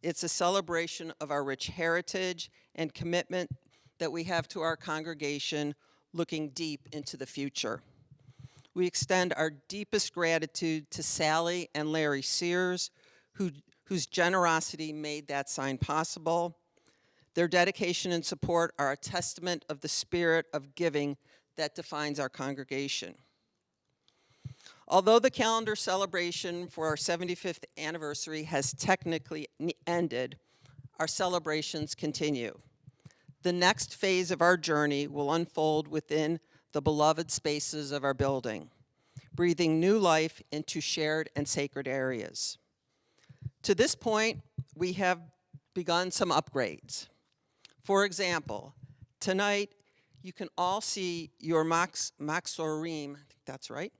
It's a celebration of our rich heritage and commitment that we have to our congregation, looking deep into the future. We extend our deepest gratitude to Sally and Larry Sears, whose generosity made that sign possible. Their dedication and support are a testament of the spirit of giving that defines our congregation. Although the calendar celebration for our 75th anniversary has technically ended, our celebrations continue. The next phase of our journey will unfold within the beloved spaces of our building, breathing new life into shared and sacred areas. To this point, we have begun some upgrades. For example, tonight you can all see your maxorim, I think that's right,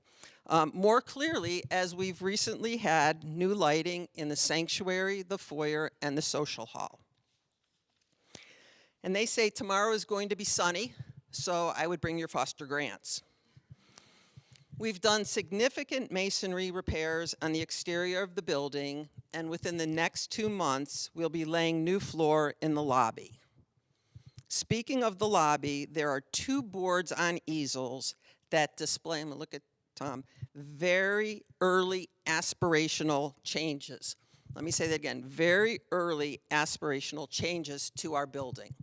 more clearly, as we've recently had new lighting in the sanctuary, the foyer, and the social hall. And they say tomorrow is going to be sunny, so I would bring your Foster Grants. We've done significant masonry repairs on the exterior of the building, and within the next 2 months, we'll be laying new floor in the lobby. Speaking of the lobby, there are 2 boards on easels that display, I'm gonna look at Tom, very early aspirational changes. Let me say that again, very early aspirational changes to our building.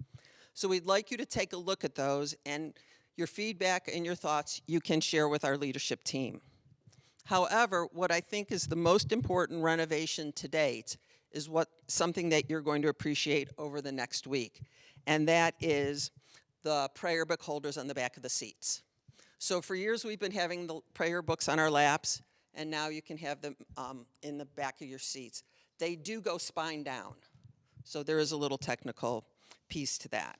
So we'd like you to take a look at those, and your feedback and your thoughts you can share with our leadership team. However, what I think is the most important renovation to date is something that you're going to appreciate over the next week, and that is the prayer book holders on the back of the seats. So for years we've been having the prayer books on our laps, and now you can have them in the back of your seats. They do go spine down, so there is a little technical piece to that.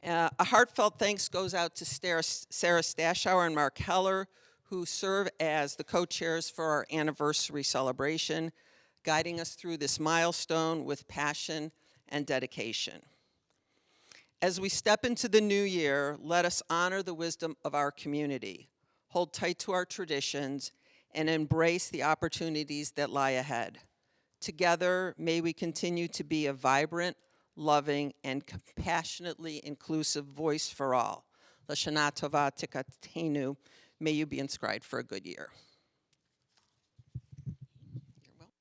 A heartfelt thanks goes out to Sarah Stashauer and Mark Heller, who serve as the co-chairs for our anniversary celebration, guiding us through this milestone with passion and dedication. As we step into the new year, let us honor the wisdom of our community, hold tight to our traditions, and embrace the opportunities that lie ahead. Together, may we continue to be a vibrant, loving, and compassionately inclusive voice for all. L'Shana Tova Tikatenu, may you be inscribed for a good year. You're welcome.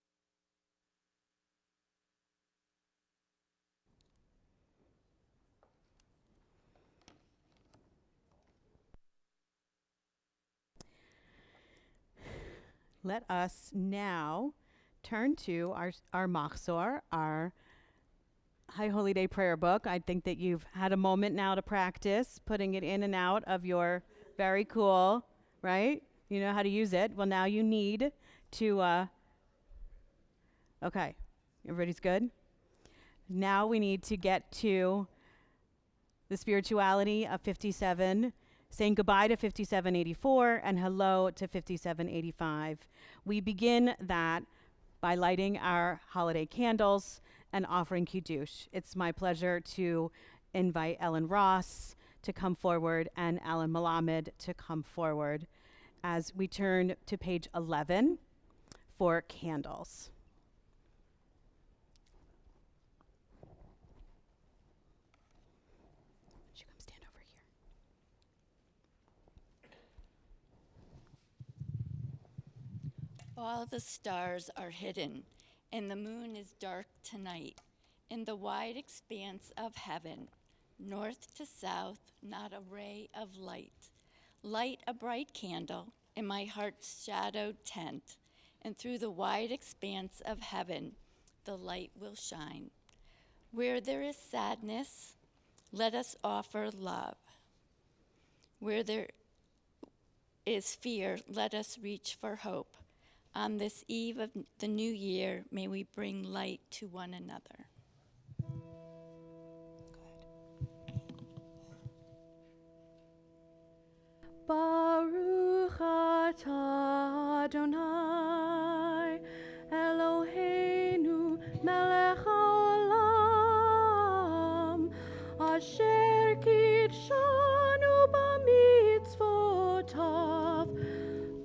Let us now turn to our Machzor, our High Holy Day prayer book. I think that you've had a moment now to practice putting it in and out of your very cool, right? You know how to use it. Well, now you need to, okay, everybody's good? Now we need to get to the spirituality of 57, saying goodbye to 5784 and hello to 5785. We begin that by lighting our holiday candles and offering Kiddush. It's my pleasure to invite Ellen Ross to come forward and Alan Malamed to come forward as we turn to page 11 for candles. She come stand over here. All the stars are hidden, and the moon is dark tonight. In the wide expanse of heaven, north to south, not a ray of light. Light a bright candle in my heart's shadowed tent, and through the wide expanse of heaven, the light will shine. Where there is sadness, let us offer love. Where there is fear, let us reach for hope. On this eve of the new year, may we bring light to one another. Baruch atah Adonai Eloheinu melech haolam asher kidshanu b'mitzvotav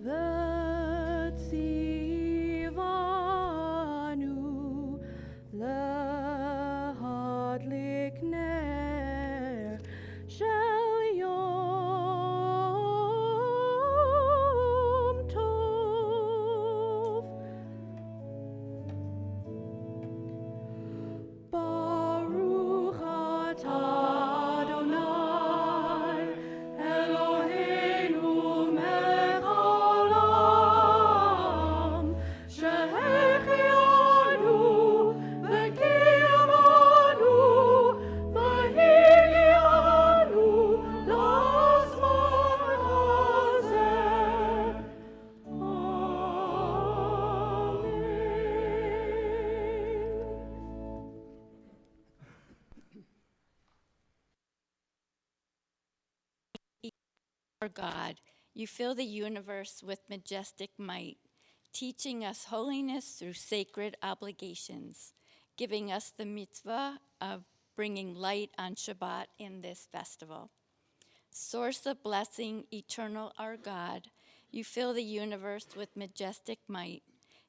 v'tzivanu Our God, you fill the universe with majestic might, teaching us holiness through sacred obligations, giving us the mitzvah of bringing light on Shabbat in this festival. Source of blessing, eternal our God, you fill the universe with majestic might,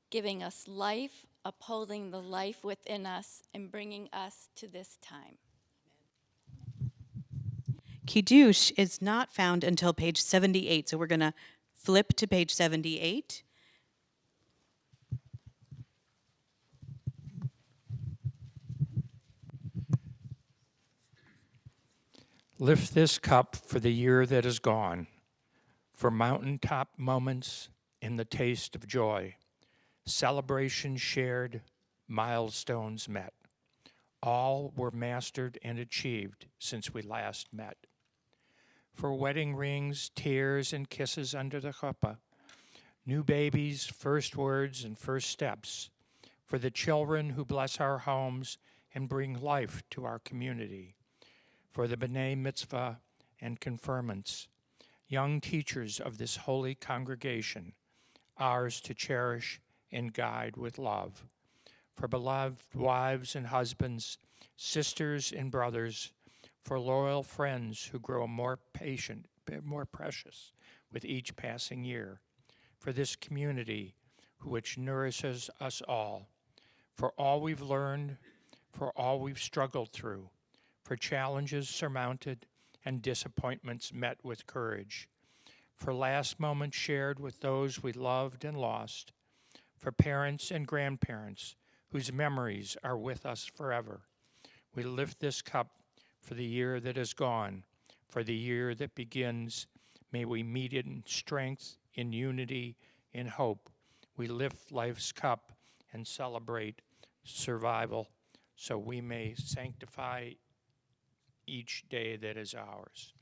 giving us life, upholding the life within us, and bringing us to this time. Kiddush is not found until page 78, so we're going to flip to page 78. Lift this cup for the year that is gone, for mountaintop moments in the taste of joy, celebrations shared, milestones met. All were mastered and achieved since we last met. For wedding rings, tears, and kisses under the chuppah, new babies, first words, and first steps, for the children who bless our homes and bring life to our community, for the B'nai Mitzvah and confirmants, young teachers of this holy congregation, ours to cherish and guide with love, for beloved wives and husbands, sisters and brothers, for loyal friends who grow more patient, more precious with each passing year, for this community which nourishes us all, for all we've learned, for all we've struggled through, for challenges surmounted and disappointments met with courage, for last moments shared with those we loved and lost, for parents and grandparents whose memories are with us forever. We lift this cup for the year that is gone, for the year that begins. May we meet in strength, in unity, in hope. We lift life's cup and celebrate survival so we may sanctify each day that is ours.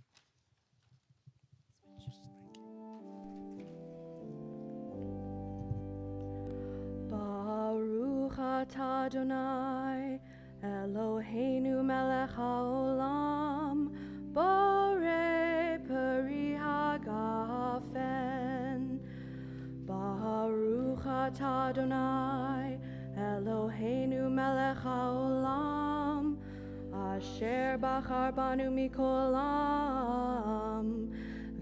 Baruch atah Adonai, Eloheinu melech haolam, borei peri hagafen. Baruch atah Adonai, Eloheinu melech haolam, asher bachar banu mikol am,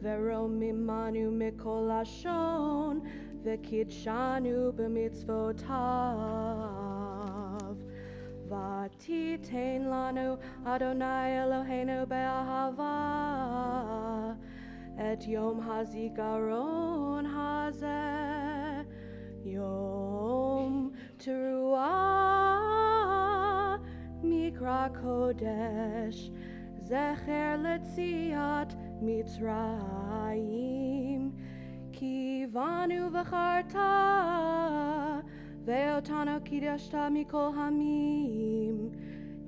veromimanu mikol lashon, v'kidshanu b'mitzvotav. Vatitein lanu Adonai Eloheinu be'ahava, et yom hazikaron hazeh, yom teruah mikra kodesh, zecher letziat Mitzrayim, ki vanu v'charta, ve'otanu kidashta mikol hamim,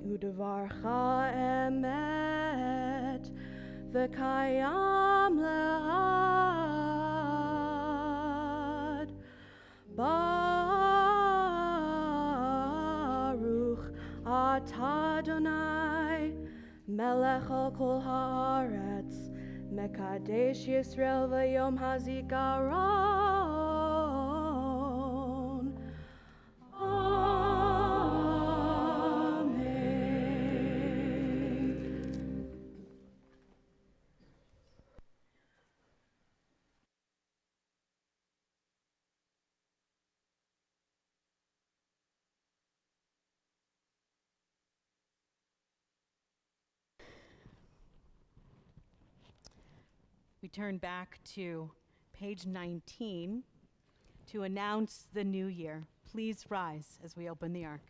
u'devarcha emet, ve'kayam le'ad. Baruch atah Adonai, melech al kol haaretz, mekadesh Yisrael v'yom hazikaron. Amen. We turn back to page 19 to announce the new year. Please rise as we open the ark.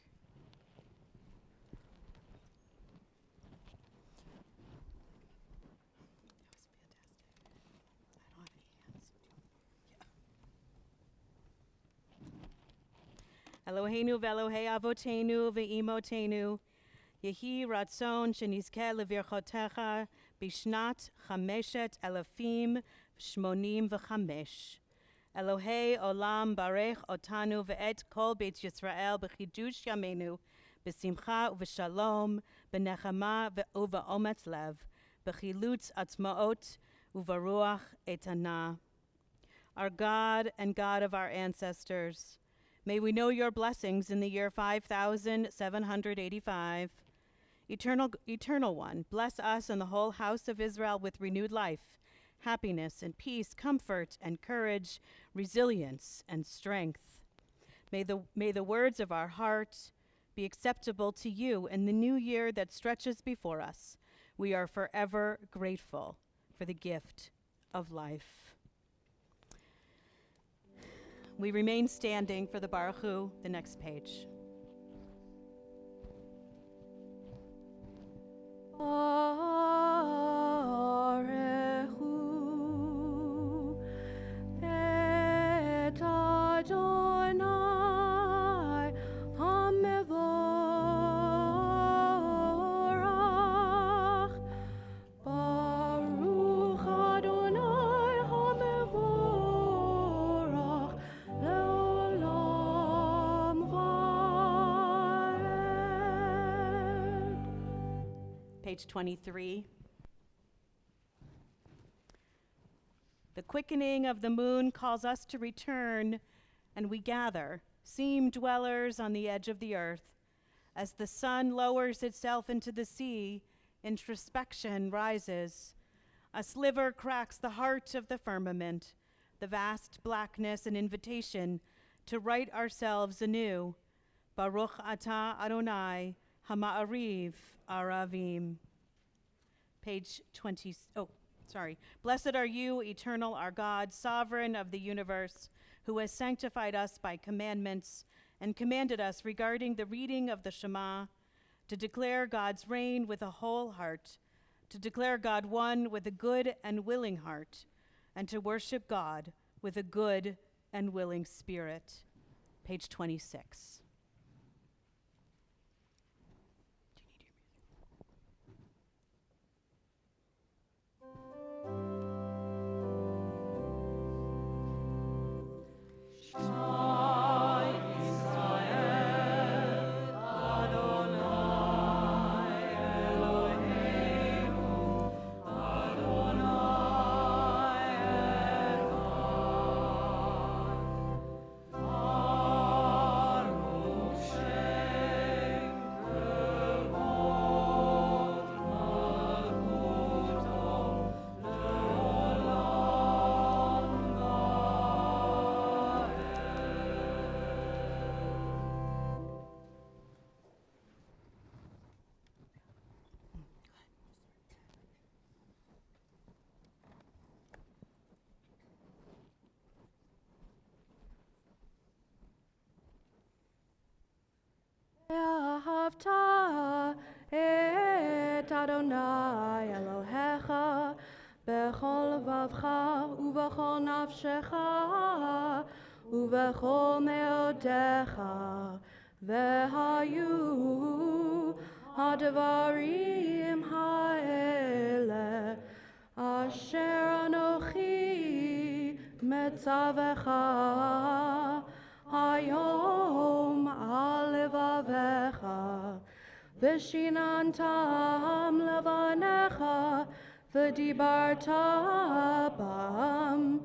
Eloheinu ve'Elohei avotenu ve'imotenu, yehi ratzon shenizkeh levirchotecha bishnat chameshet elafim shmonim v'chamesh. Elohei olam barech otanu ve'et kol beit Yisrael b'chidush yameinu, b'simcha u'v'shalom, b'nechama u'v'ometz lev, b'chilutz atzmaot uvaruach etana. Our God and God of our ancestors, may we know your blessings in the year 5785. Eternal One, bless us and the whole house of Israel with renewed life, happiness and peace, comfort and courage, resilience and strength. May the words of our heart be acceptable to you in the new year that stretches before us. We are forever grateful for the gift of life. We remain standing for the Baruch Hu, the next page. Barechu et Adonai hamevorach. Baruch Adonai hamevorach leolam vaed. Page 23. The quickening of the moon calls us to return, and we gather, seam dwellers on the edge of the earth. As the sun lowers itself into the sea, introspection rises. A sliver cracks the heart of the firmament, the vast blackness, an invitation to write ourselves anew. Baruch atah Adonai hama'ariv aravim. Page 20. Blessed are you, eternal, our God, sovereign of the universe, who has sanctified us by commandments and commanded us regarding the reading of the Shema, to declare God's reign with a whole heart, to declare God one with a good and willing heart, and to worship God with a good and willing spirit. Page 26. ואהבת את אדוני אלוהיך בכל לבבך ובכל נפשך ובכל מאודיך, והיו הדברים האלה אשר אנוכי מצווך היום על לבביך, ושיננתם לבניך, ודיברת בם,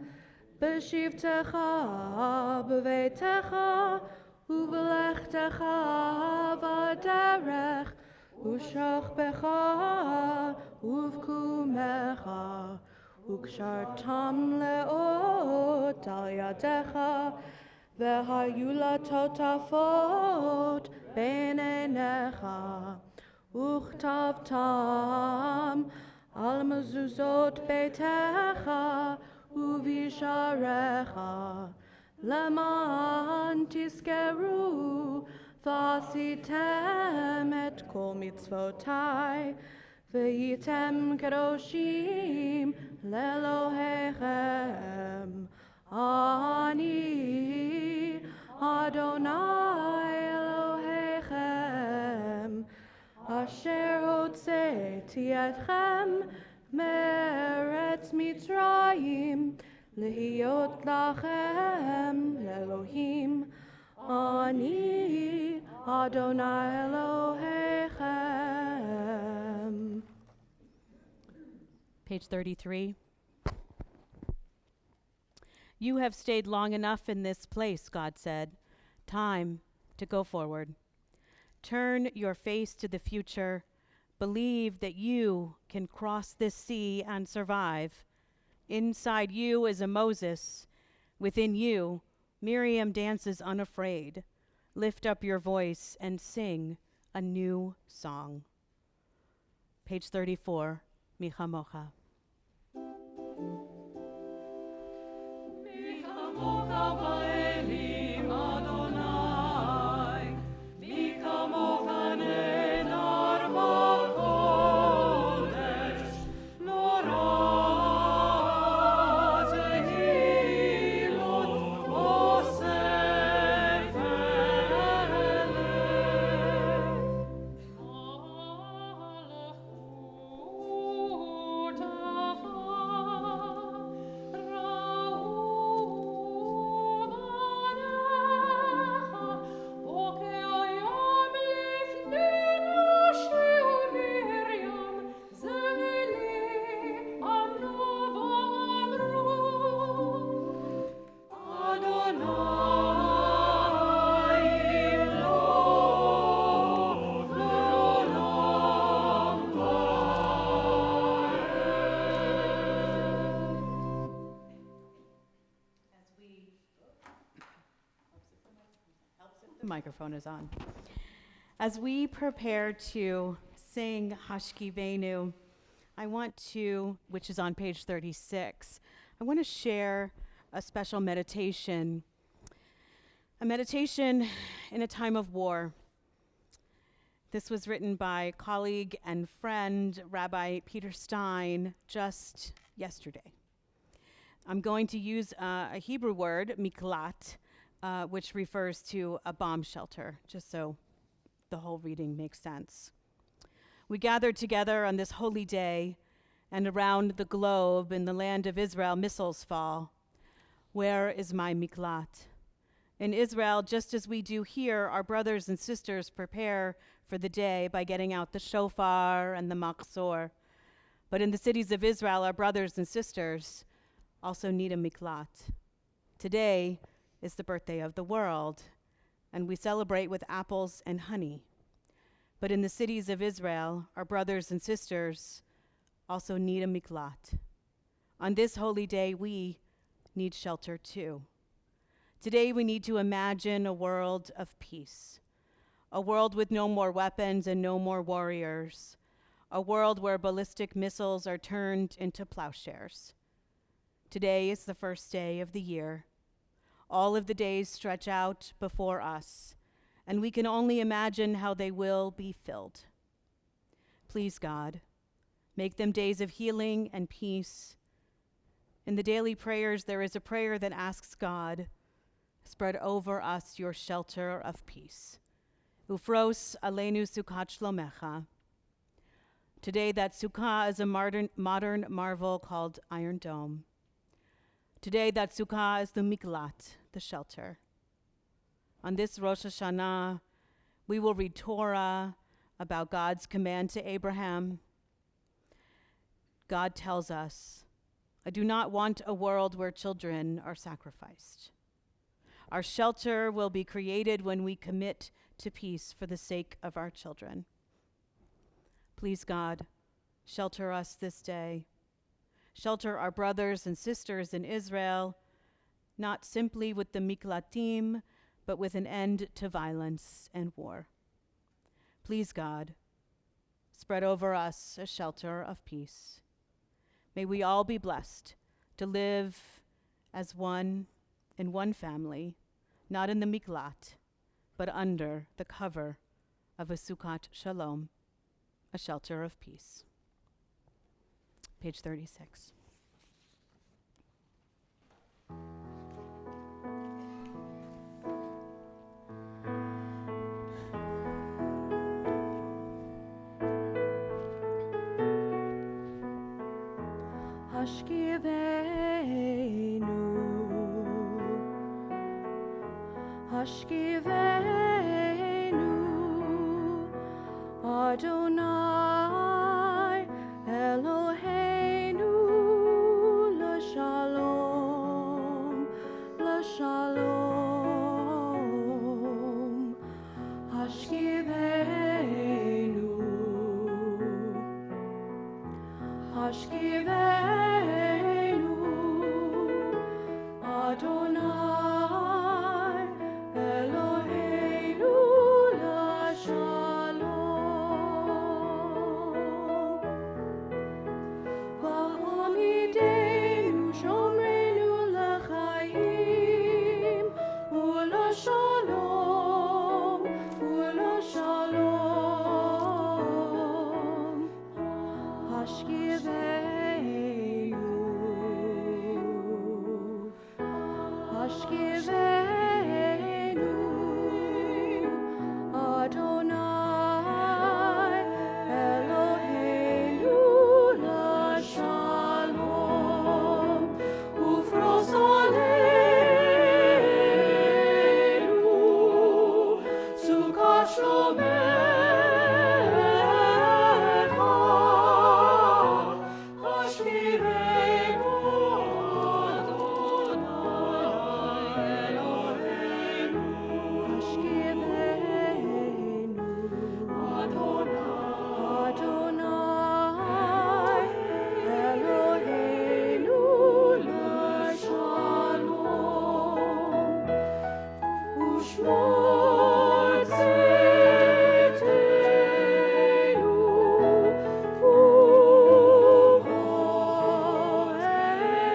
בשבתך בביתך, ובלכתך בדרך, ושוכבך ובקומך, וקשרתם לאות על ידיך, והיו לטוטפות בין עיניך, וכתבתם על מזוזות ביתך ובשעריך, למען תזכרו ועשיתם את כל מצוותי, והייתם קדושים לאלוהיכם. אני אדוני אלוהיכם, אשר הוצאתי אתכם מארץ מצרים, להיות לכם לאלוהים. אני אדוני אלוהיכם. Page 33. You have stayed long enough in this place, God said. Time to go forward. Turn your face to the future. Believe that you can cross this sea and survive. Inside you is a Moses. Within you, Miriam dances unafraid. Lift up your voice and sing a new song. Page 34, Micha Mocha. The microphone is on. As we prepare to sing Hashkivenu, I want to, which is on page 36, I want to share a special meditation, a meditation in a time of war. This was written by colleague and friend, Rabbi Peter Stein, just yesterday. I'm going to use a Hebrew word, miklat, which refers to a bomb shelter, just so the whole reading makes sense. We gathered together on this holy day, and around the globe in the land of Israel, missiles fall. Where is my miklat? In Israel, just as we do here, our brothers and sisters prepare for the day by getting out the shofar and the machzor. But in the cities of Israel, our brothers and sisters also need a miklat. Today is the birthday of the world, and we celebrate with apples and honey. But in the cities of Israel, our brothers and sisters also need a miklat. On this holy day, we need shelter too. Today, we need to imagine a world of peace, a world with no more weapons and no more warriors, a world where ballistic missiles are turned into plowshares. Today is the first day of the year. All of the days stretch out before us, and we can only imagine how they will be filled. Please, God, make them days of healing and peace. In the daily prayers, there is a prayer that asks God, spread over us your shelter of peace. Ufros aleinu sukkot shlomecha. Today, that sukkah is a modern marvel called Iron Dome. Today, that sukkah is the miklat, the shelter. On this Rosh Hashanah, we will read Torah about God's command to Abraham. God tells us, I do not want a world where children are sacrificed. Our shelter will be created when we commit to peace for the sake of our children. Please, God, shelter us this day. Shelter our brothers and sisters in Israel, not simply with the miklatim, but with an end to violence and war. Please, God, spread over us a shelter of peace. May we all be blessed to live as one in one family, not in the miklat, but under the cover of a sukkot shalom, a shelter of peace. Page 36. Hashkivenu, Adonai Eloheinu l'shalom, Hashkivenu, Adonai, Eloheinu LaShalom. Va'amidenu shomrenu l'chaim, u'lashalom, u'lashalom. Hashkivenu, Hashkivenu, Adonai, Eloheinu LaShalom, ufros aleinu, Sukkot Shlomecha, Hashkivenu, Adonai, Eloheinu, Hashkivenu, Adonai, Eloheinu LaShalom, Ushmor tzedkenu,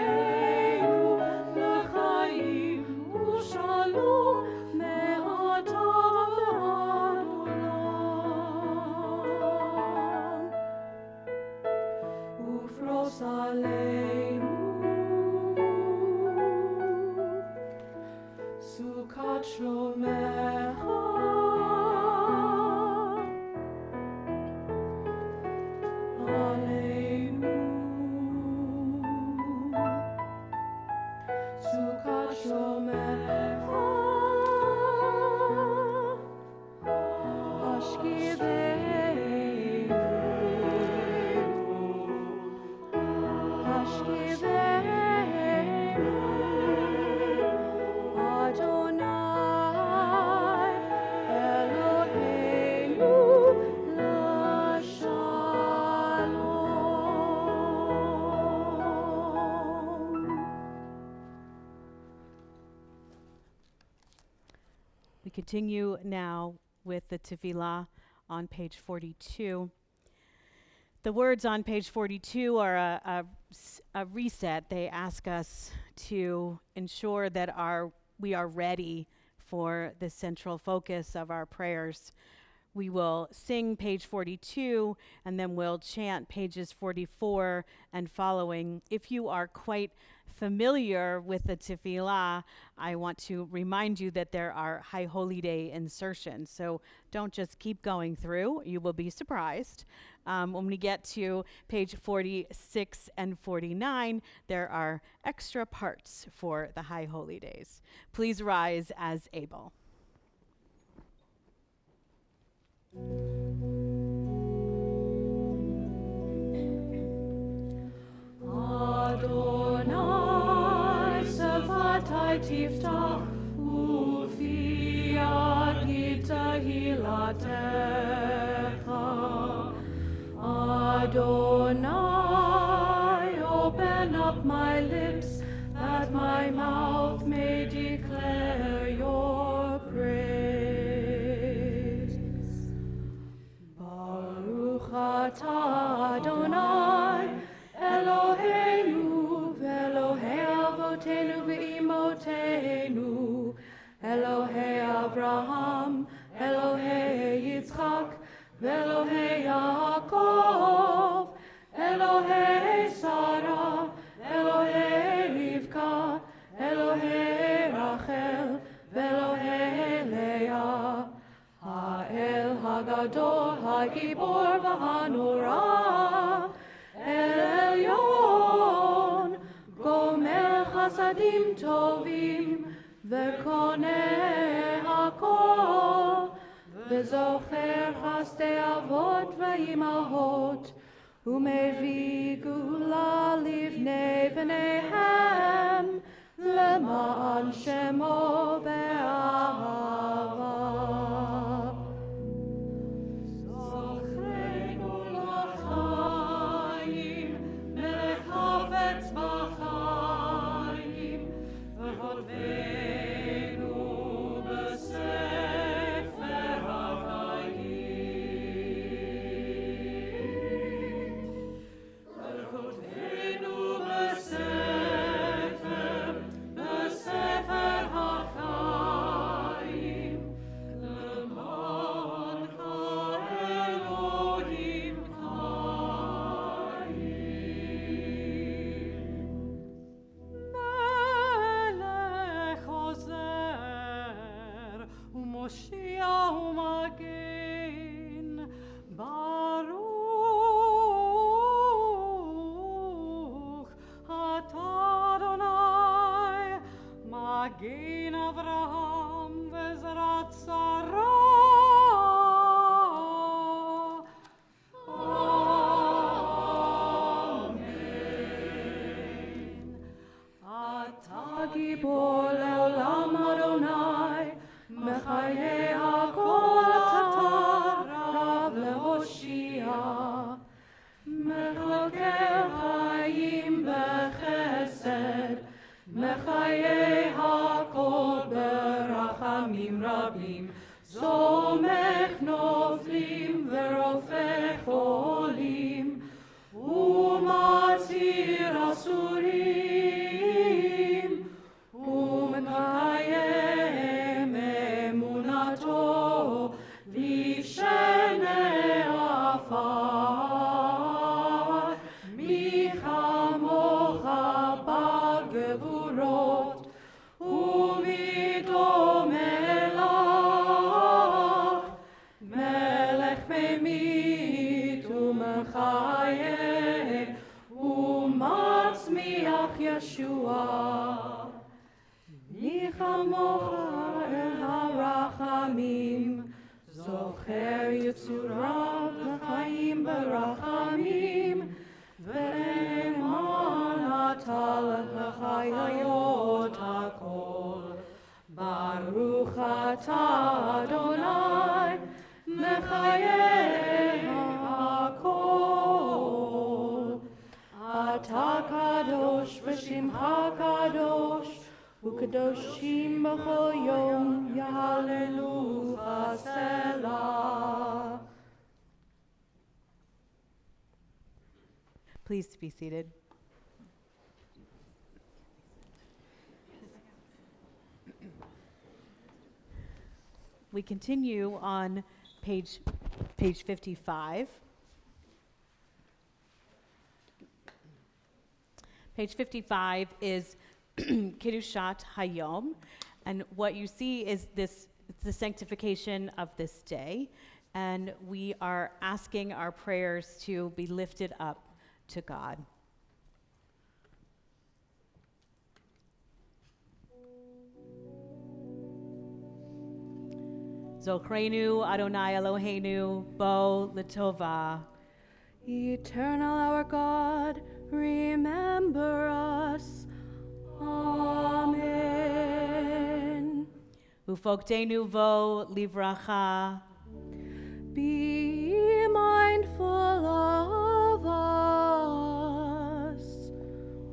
uvoreinu l'chaim, u'shalom me'ata v'ad olam. Ufros aleinu, Sukkot Shlomecha, aleinu, Sukkot Shlomecha, Hashkivenu, Hashkivenu, Adonai, Eloheinu LaShalom. We continue now with the tefillah on page 42. The words on page 42 are a reset. They ask us to ensure that we are ready for the central focus of our prayers. We will sing page 42, and then we'll chant pages 44 and following. If you are quite familiar with the tefillah, I want to remind you that there are High Holy Day insertions. So don't just keep going through. You will be surprised. When we get to page 46 and 49, there are extra parts for the High Holy Days. Please rise as able. Adonai, Sevatai Tiftach, Ufi Agita Hilatecha. Adonai, open up my lips, that my mouth may declare your praise. Baruch atah Adonai, Eloheinu, Elohei avotenu ve'imotenu, Elohei Avraham, Elohei Yitzchak, Elohei Yaakov, Elohei Sarah, Elohei Rivka, Elohei Rachel, Elohei Leah, Ha'el Hagadol, Hagibor v'Hanora, El Elyon, Gomer Chasadim Tovim, V'koneh Hakol, V'zocher Chasdei Avot v'Imahot, U'mevii Gula Livnei V'neihem, Le'ma'an Shemo Be'ahava. גיבור לעולם אדוני, מחיי הכל אתה רב להושיע. מחכה חיים בחסד, מחיי הכל ברחמים רבים, סומך נופלים ורופא חולים, ומצהיר אסורים, ומקיים אמונתו לפשעי עפר. מי כמוך בגבורות, ומי דומה לך, מלך ממית ומחיה, ומצמיח ישועה. מי כמוך אל הרחמים, זוכר יצוריו לחיים ברחמים, ואמון אתה לחיות הכל. ברוך אתה אדוני, מחיי הכל. אתה קדוש ושמך קדוש, וקדושים בכל יום יהללוך סלה. Please be seated. We continue on page 55. Page 55 is Kiddushat Hayom, and what you see is it's the sanctification of this day, and we are asking our prayers to be lifted up to God. Zochrenu Adonai Eloheinu bo l'tova. Eternal our God, remember us. Amen. Ufokdenu vo livracha. Be mindful of us.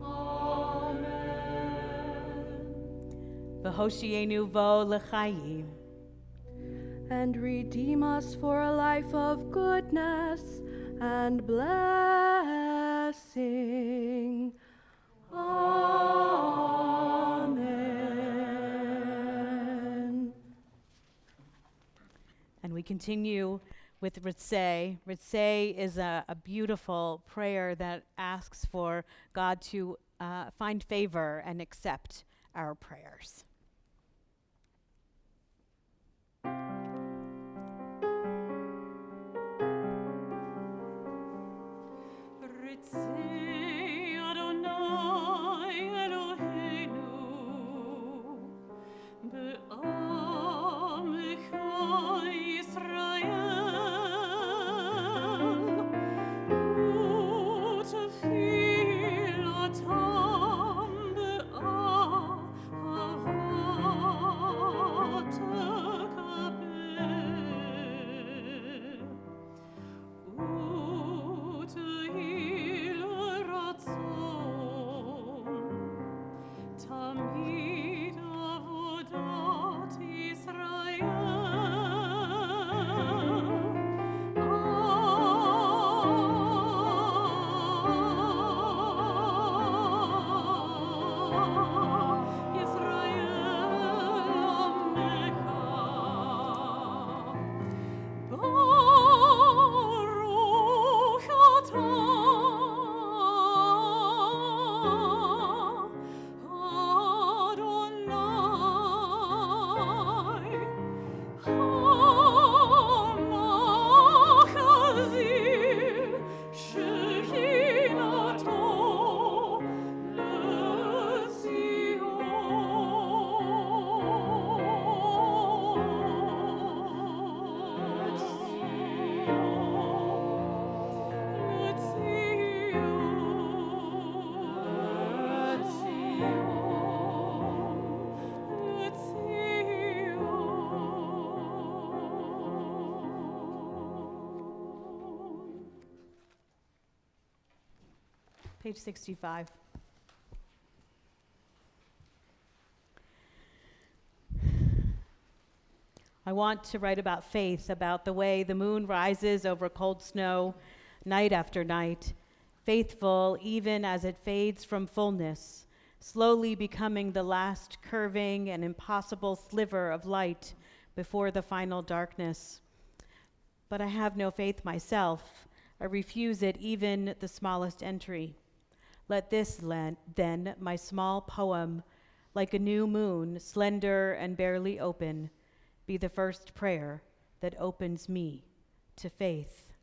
Amen. V'hoshienu vo l'chaim. And redeem us for a life of goodness and blessing. Amen. And we continue with Ritzeh. Ritzeh is a beautiful prayer that asks for God to find favor and accept our prayers. Ritzei Adonai Eloheinu be'amecha Yisrael u'tefilatam be'ahavat tekaber. Page 65. I want to write about faith, about the way the moon rises over cold snow night after night, faithful even as it fades from fullness, slowly becoming the last curving and impossible sliver of light before the final darkness. But I have no faith myself. I refuse it, even the smallest entry. Let this, then, my small poem, like a new moon, slender and barely open, be the first prayer that opens me to faith.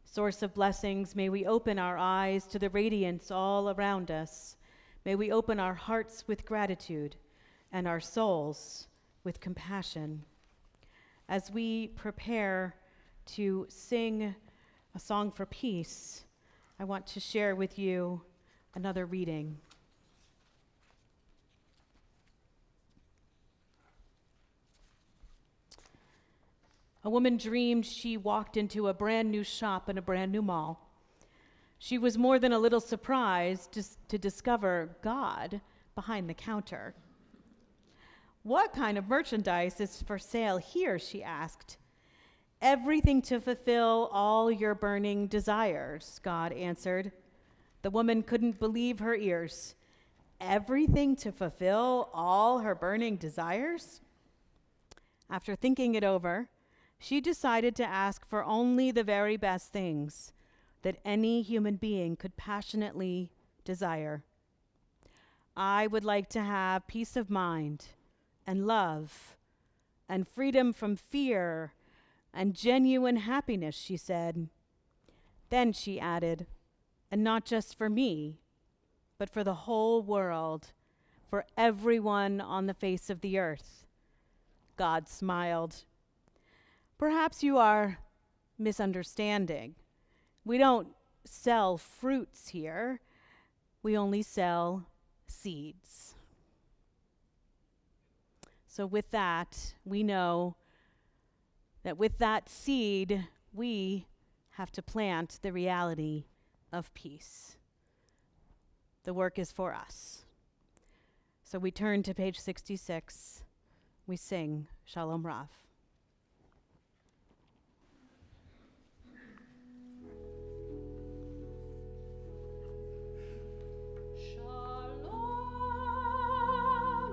Source of blessings, may we open our eyes to the radiance all around us. May we open our hearts with gratitude and our souls with compassion. As we prepare to sing a song for peace, I want to share with you another reading. A woman dreamed she walked into a brand new shop in a brand new mall. She was more than a little surprised to discover God behind the counter. "What kind of merchandise is for sale here?" she asked. "Everything to fulfill all your burning desires," God answered. The woman couldn't believe her ears. Everything to fulfill all her burning desires? After thinking it over, she decided to ask for only the very best things that any human being could passionately desire. "I would like to have peace of mind and love and freedom from fear and genuine happiness," she said. Then she added, "And not just for me, but for the whole world, for everyone on the face of the earth." God smiled. "Perhaps you are misunderstanding. We don't sell fruits here. We only sell seeds." So with that, we know that with that seed, we have to plant the reality of peace. The work is for us. So we turn to page 66. We sing Shalom Rav. Shalom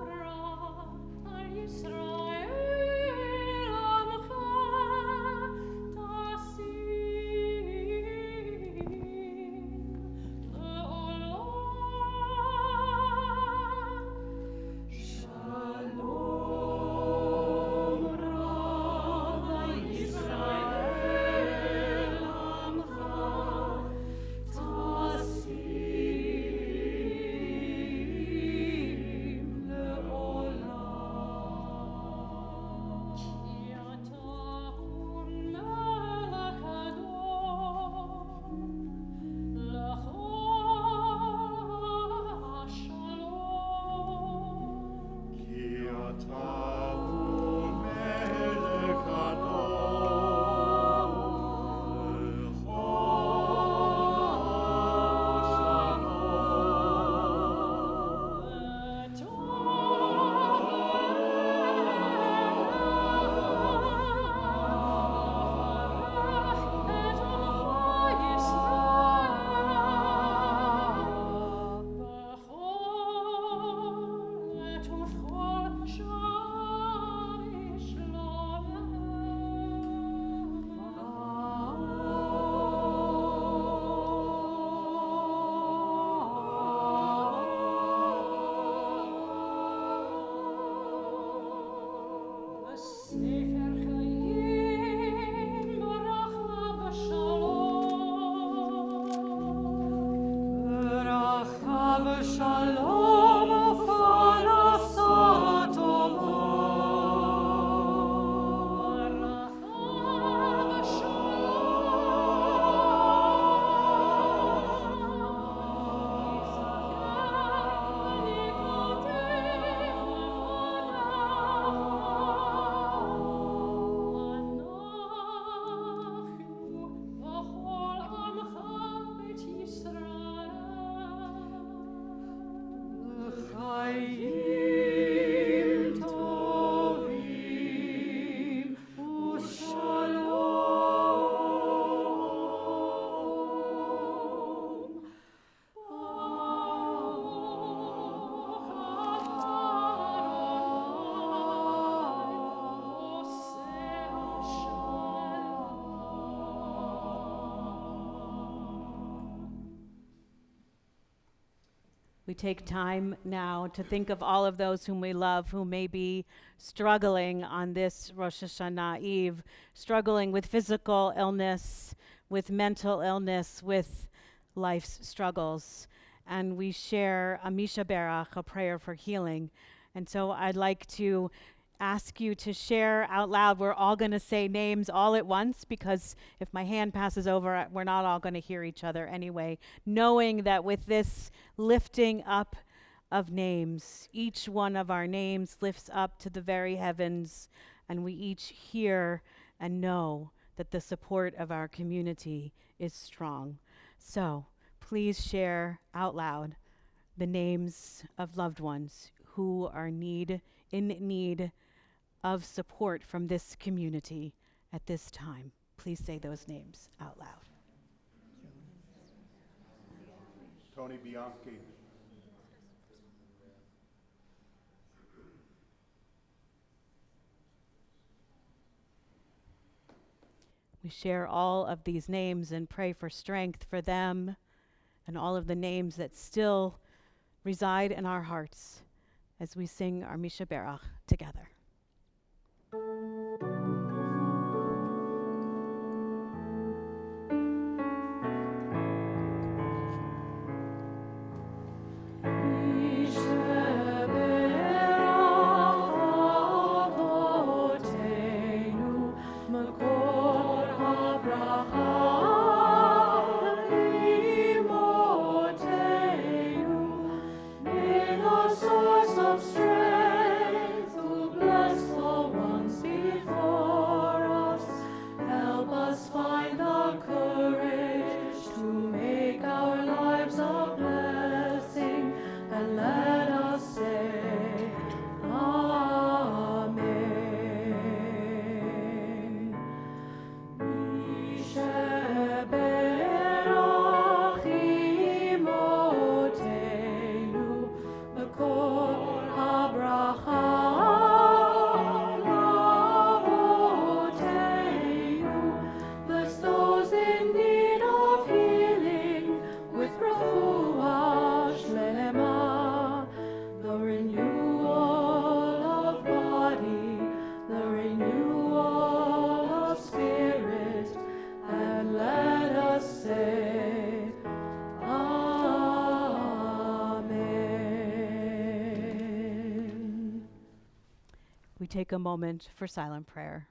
Rav al Yisrael amcha tasim le'olam. Shalom Rav We take time now to think of all of those whom we love who may be struggling on this Rosh Hashanah Eve, struggling with physical illness, with mental illness, with life's struggles. And we share a Misha Berach, a prayer for healing. And so I'd like to ask you to share out loud. We're all going to say names all at once, because if my hand passes over, we're not all going to hear each other anyway. Knowing that with this lifting up of names, each one of our names lifts up to the very heavens, and we each hear and know that the support of our community is strong. So please share out loud the names of loved ones who are in need of support from this community at this time. Please say those names out loud. Tony Bianchi. We share all of these names and pray for strength for them and all of the names that still reside in our hearts as we sing our Misha Berach together. We take a moment for silent prayer.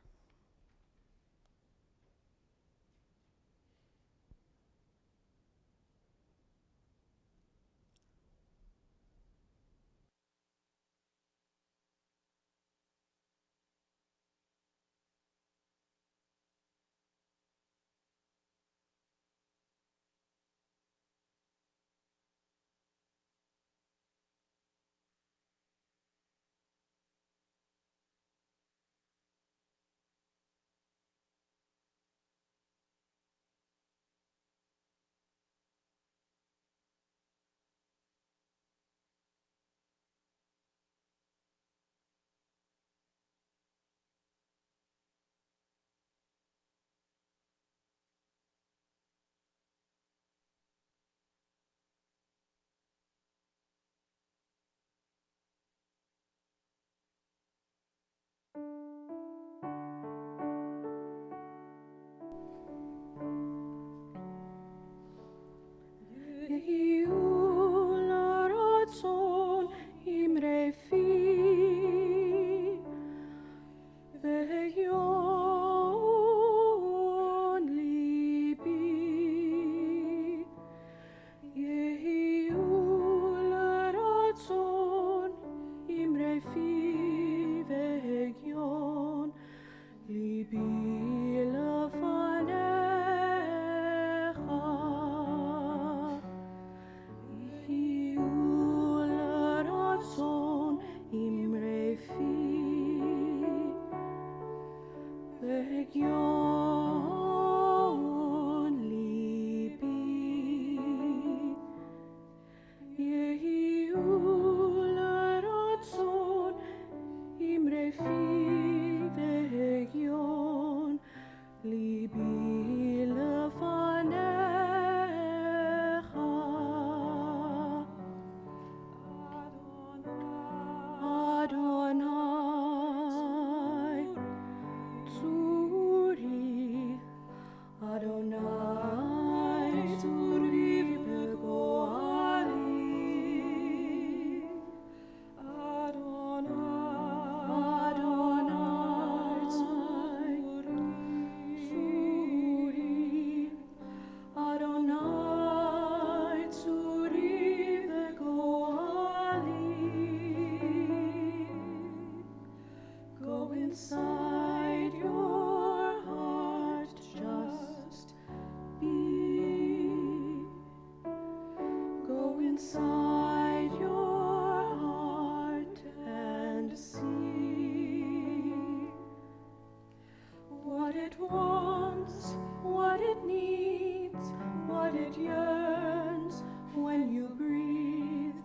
it needs, what it yearns when you breathe.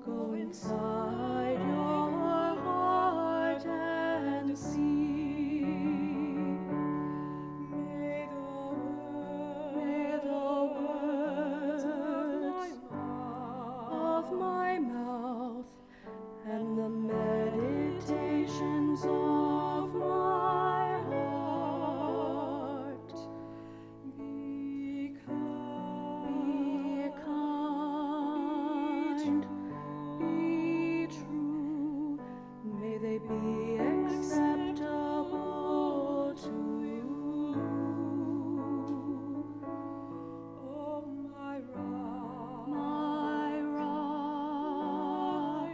Go inside your heart and see. May the words of my mouth and the meditations of my heart be kind, be true. May they be acceptable to you. Oh, my rock, my rock,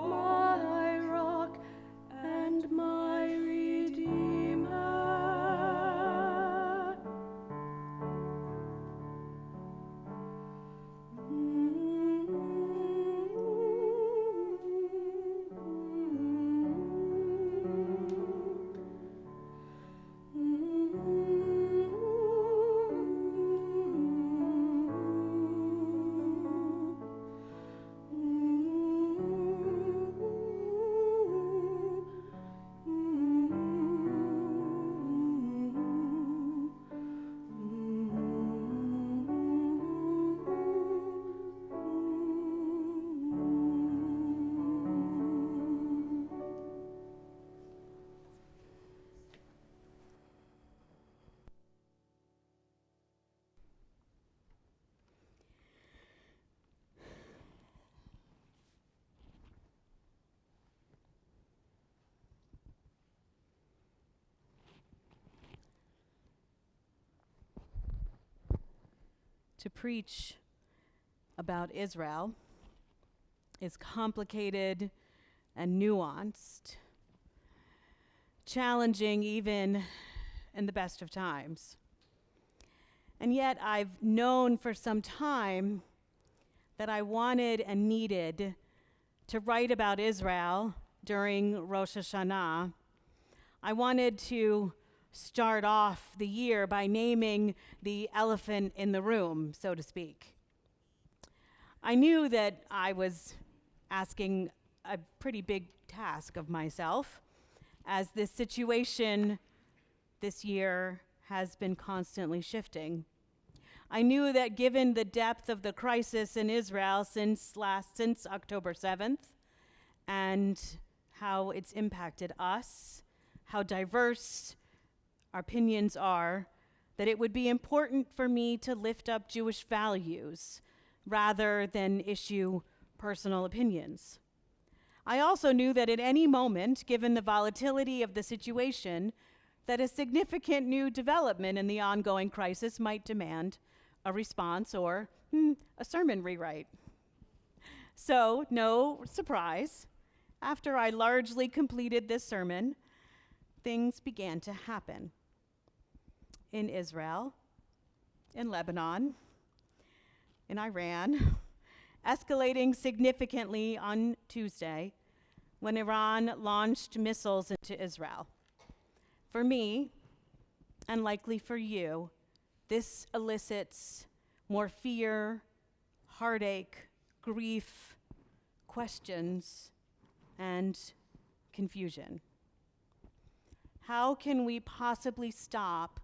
my rock, and my redeemer. To preach about Israel is complicated and nuanced, challenging even in the best of times. And yet I've known for some time that I wanted and needed to write about Israel during Rosh Hashanah. I wanted to start off the year by naming the elephant in the room, so to speak. I knew that I was asking a pretty big task of myself, as this situation this year has been constantly shifting. I knew that given the depth of the crisis in Israel since October 7th, and how it's impacted us, how diverse our opinions are, that it would be important for me to lift up Jewish values rather than issue personal opinions. I also knew that at any moment, given the volatility of the situation, that a significant new development in the ongoing crisis might demand a response or a sermon rewrite. So, no surprise, after I largely completed this sermon, things began to happen. In Israel, in Lebanon, in Iran, escalating significantly on Tuesday when Iran launched missiles into Israel. For me, and likely for you, this elicits more fear, heartache, grief, questions, and confusion. How can we possibly stop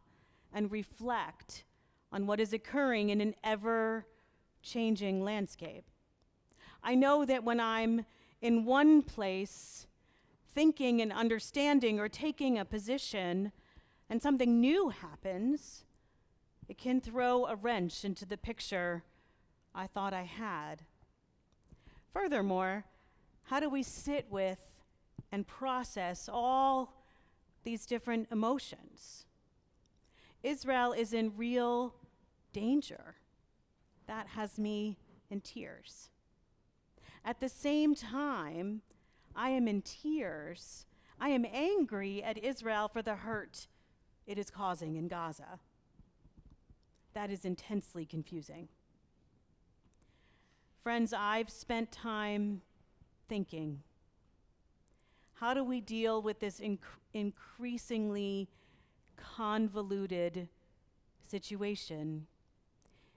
and reflect on what is occurring in an ever-changing landscape? I know that when I'm in one place, thinking and understanding or taking a position, and something new happens, it can throw a wrench into the picture I thought I had. Furthermore, how do we sit with and process all these different emotions? Israel is in real danger. That has me in tears. At the same time, I am in tears. I am angry at Israel for the hurt it is causing in Gaza. That is intensely confusing. Friends, I've spent time thinking, how do we deal with this increasingly convoluted situation.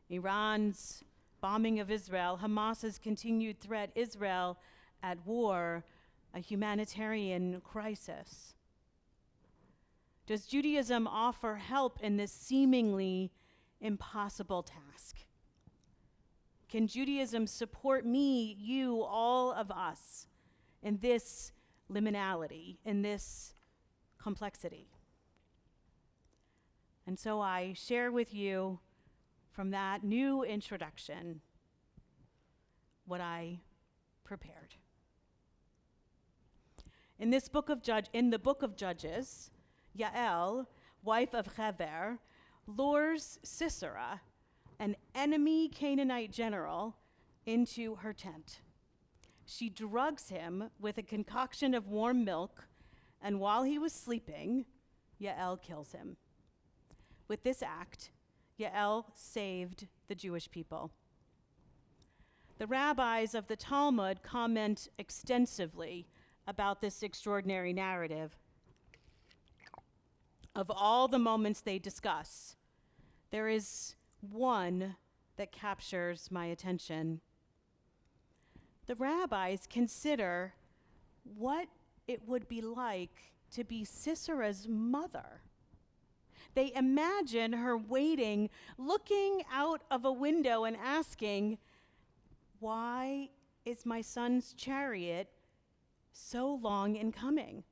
Iran's bombing of Israel, Hamas's continued threat, Israel at war, a humanitarian crisis. Does Judaism offer help in this seemingly impossible task? Can Judaism support me, you, all of us in this liminality, in this complexity? And so I share with you from that new introduction what I prepared. In the book of Judges, Yael, wife of Heber, lures Sisera, an enemy Canaanite general, into her tent. She drugs him with a concoction of warm milk, and while he was sleeping, Yael kills him. With this act, Yael saved the Jewish people. The rabbis of the Talmud comment extensively about this extraordinary narrative. Of all the moments they discuss, there is one that captures my attention. The rabbis consider what it would be like to be Sisera's mother. They imagine her waiting, looking out of a window and asking, "Why is my son's chariot so long in coming?"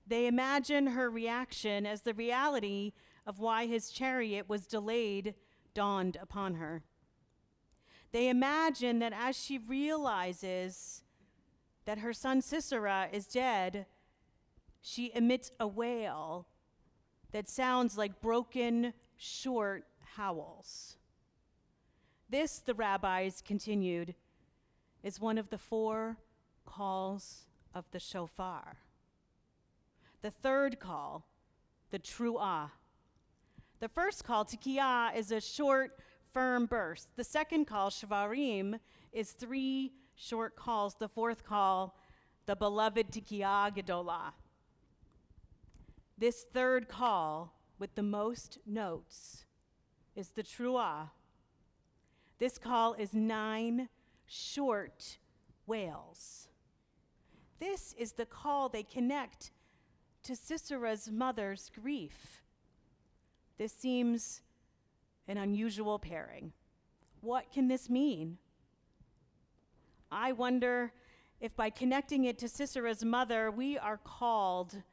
They imagine her reaction as the reality of why his chariot was delayed dawned upon her. They imagine that as she realizes that her son Sisera is dead, she emits a wail that sounds like broken, short howls. This, the rabbis continued, is one of the 4 calls of the shofar. The third call, the truah. The first call, tikiyah, is a short, firm burst. The second call, shvarim, is 3 short calls. The fourth call, the beloved tikiyah gedolah. This third call, with the most notes, is the truah. This call is 9 short wails. This is the call they connect to Sisera's mother's grief. This seems an unusual pairing. What can this mean? I wonder if by connecting it to Sisera's mother, we are called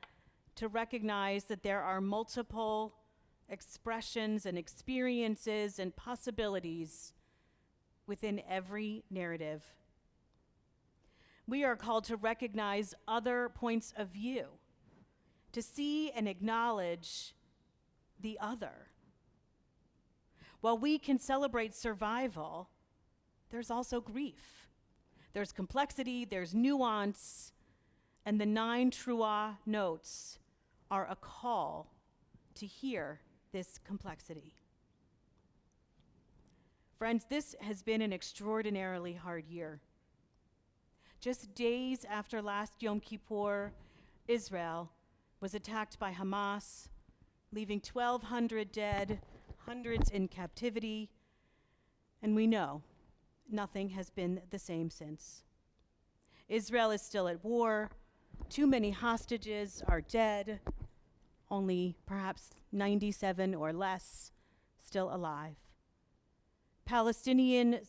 to recognize that there are multiple expressions and experiences and possibilities within every narrative. We are called to recognize other points of view, to see and acknowledge the other. While we can celebrate survival, there's also grief. There's complexity, there's nuance, and the 9 truah notes are a call to hear this complexity. Friends, this has been an extraordinarily hard year. Just days after last Yom Kippur, Israel was attacked by Hamas, leaving 1,200 dead, hundreds in captivity, and we know nothing has been the same since. Israel is still at war. Too many hostages are dead, only perhaps 97 or less still alive. Palestinian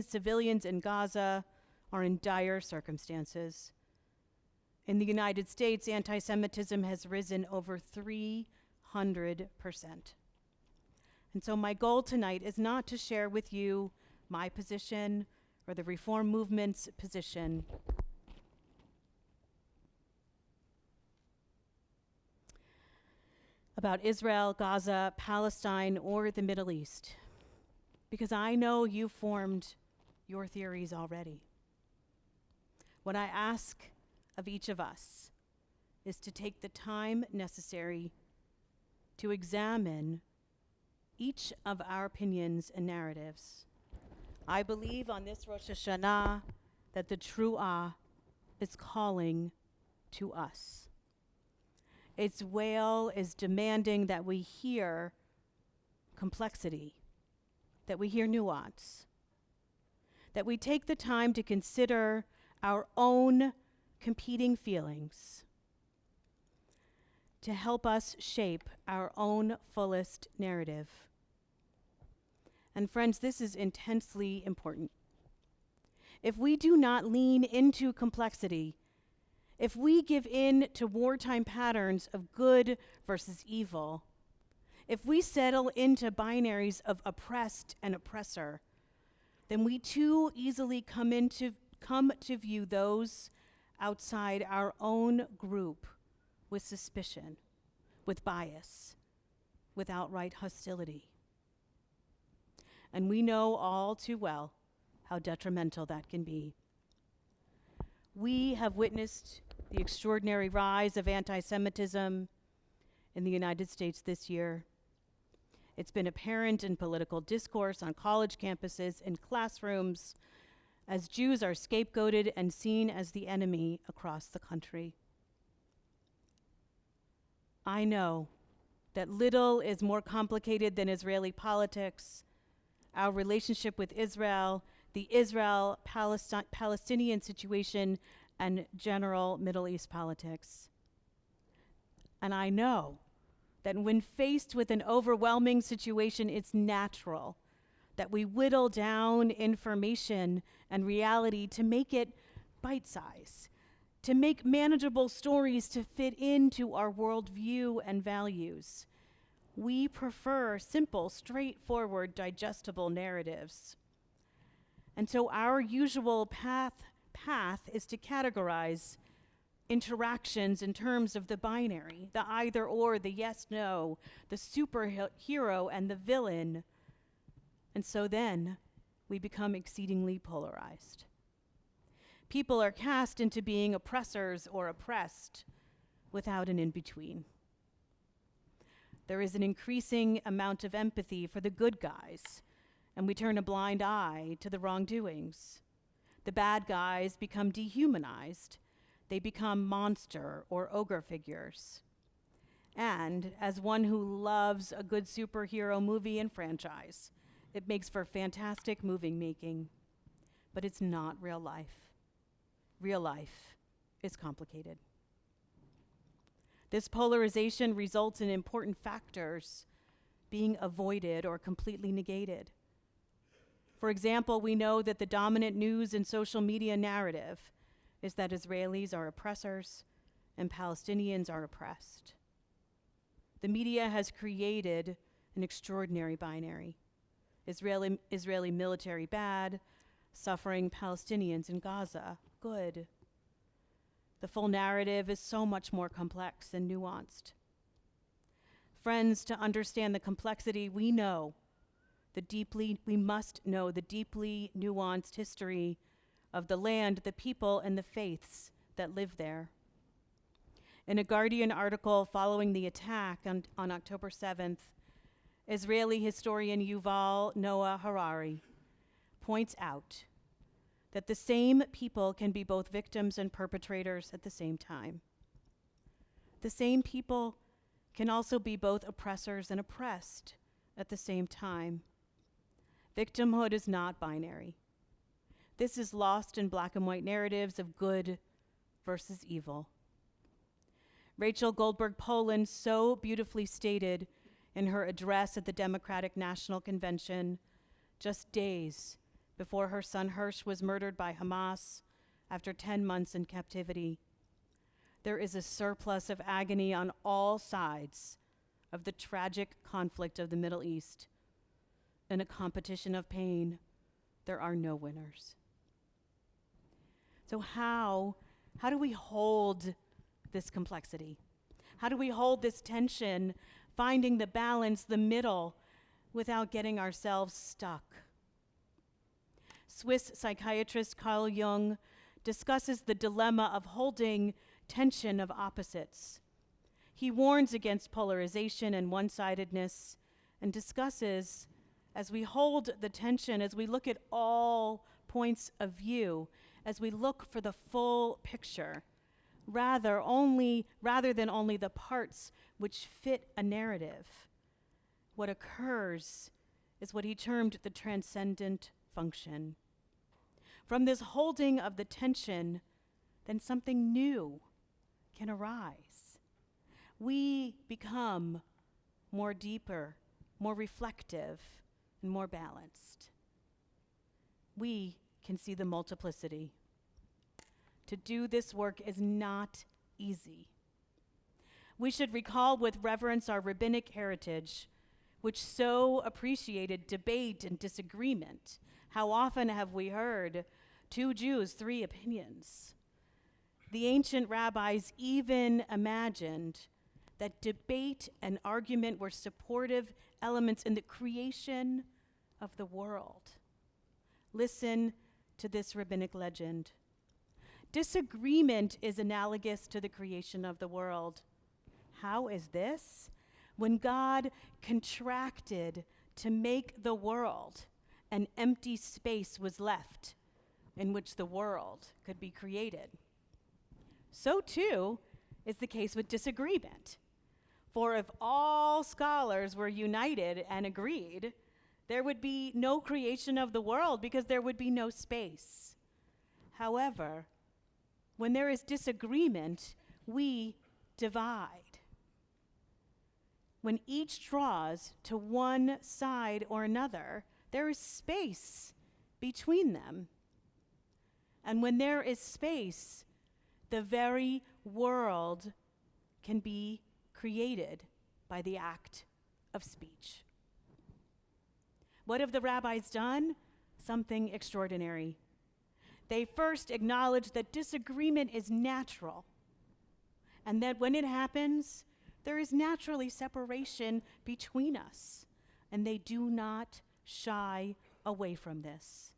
civilians in Gaza are in dire circumstances. In the United States, anti-Semitism has risen over 300%. And so my goal tonight is not to share with you my position or the Reform movement's position. About Israel, Gaza, Palestine, or the Middle East, because I know you formed your theories already. What I ask of each of us is to take the time necessary to examine each of our opinions and narratives. I believe on this Rosh Hashanah that the truah is calling to us. Its wail is demanding that we hear complexity, that we hear nuance, that we take the time to consider our own competing feelings to help us shape our own fullest narrative. And friends, this is intensely important. If we do not lean into complexity, if we give in to wartime patterns of good versus evil, if we settle into binaries of oppressed and oppressor, then we too easily come to view those outside our own group with suspicion, with bias, with outright hostility. And we know all too well how detrimental that can be. We have witnessed the extraordinary rise of anti-Semitism in the United States this year. It's been apparent in political discourse on college campuses, in classrooms, as Jews are scapegoated and seen as the enemy across the country. I know that little is more complicated than Israeli politics, our relationship with Israel, the Israel-Palestinian situation, and general Middle East politics. And I know that when faced with an overwhelming situation, it's natural that we whittle down information and reality to make it bite-sized, to make manageable stories to fit into our worldview and values. We prefer simple, straightforward, digestible narratives. And so our usual path is to categorize interactions in terms of the binary, the either or, the yes, no, the superhero and the villain. And so then we become exceedingly polarized. People are cast into being oppressors or oppressed without an in-between. There is an increasing amount of empathy for the good guys, and we turn a blind eye to the wrongdoings. The bad guys become dehumanized. They become monster or ogre figures. And as one who loves a good superhero movie and franchise, it makes for fantastic movie making, but it's not real life. Real life is complicated. This polarization results in important factors being avoided or completely negated. For example, we know that the dominant news and social media narrative is that Israelis are oppressors and Palestinians are oppressed. The media has created an extraordinary binary. Israeli military bad, suffering Palestinians in Gaza good. The full narrative is so much more complex and nuanced. Friends, to understand the complexity, we must know the deeply nuanced history of the land, the people, and the faiths that live there. In a Guardian article following the attack on October 7th, Israeli historian Yuval Noah Harari points out that the same people can be both victims and perpetrators at the same time. The same people can also be both oppressors and oppressed at the same time. Victimhood is not binary. This is lost in black and white narratives of good versus evil. Rachel Goldberg Poland so beautifully stated in her address at the Democratic National Convention just days before her son Hirsch was murdered by Hamas after 10 months in captivity. There is a surplus of agony on all sides of the tragic conflict of the Middle East. In a competition of pain, there are no winners. So how do we hold this complexity? How do we hold this tension, finding the balance, the middle, without getting ourselves stuck? Swiss psychiatrist Carl Jung discusses the dilemma of holding tension of opposites. He warns against polarization and one-sidedness and discusses, as we hold the tension, as we look at all points of view, as we look for the full picture, rather than only the parts which fit a narrative, what occurs is what he termed the transcendent function. From this holding of the tension, then something new can arise. We become more deeper, more reflective, and more balanced. We can see the multiplicity. To do this work is not easy. We should recall with reverence our rabbinic heritage, which so appreciated debate and disagreement. How often have we heard 2 Jews, 3 opinions? The ancient rabbis even imagined that debate and argument were supportive elements in the creation of the world. Listen to this rabbinic legend. Disagreement is analogous to the creation of the world. How is this? When God contracted to make the world, an empty space was left in which the world could be created. So too is the case with disagreement. For if all scholars were united and agreed, there would be no creation of the world because there would be no space. However, when there is disagreement, we divide. When each draws to one side or another, there is space between them. And when there is space, the very world can be created by the act of speech. What have the rabbis done? Something extraordinary. They first acknowledge that disagreement is natural, and that when it happens, there is naturally separation between us, and they do not shy away from this.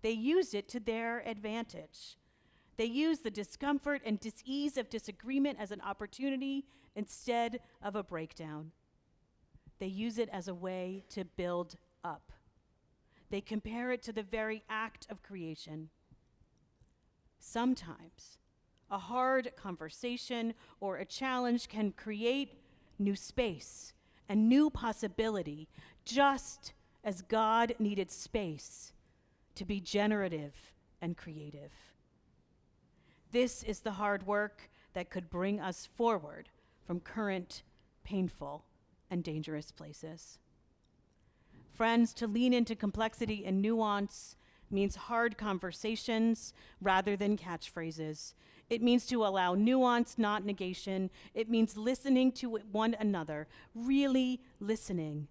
They use it to their advantage. They use the discomfort and dis-ease of disagreement as an opportunity instead of a breakdown. They use it as a way to build up. They compare it to the very act of creation. Sometimes a hard conversation or a challenge can create new space and new possibility, just as God needed space to be generative and creative. This is the hard work that could bring us forward from current, painful, and dangerous places. Friends, to lean into complexity and nuance means hard conversations rather than catchphrases. It means to allow nuance, not negation. It means listening to one another, really listening,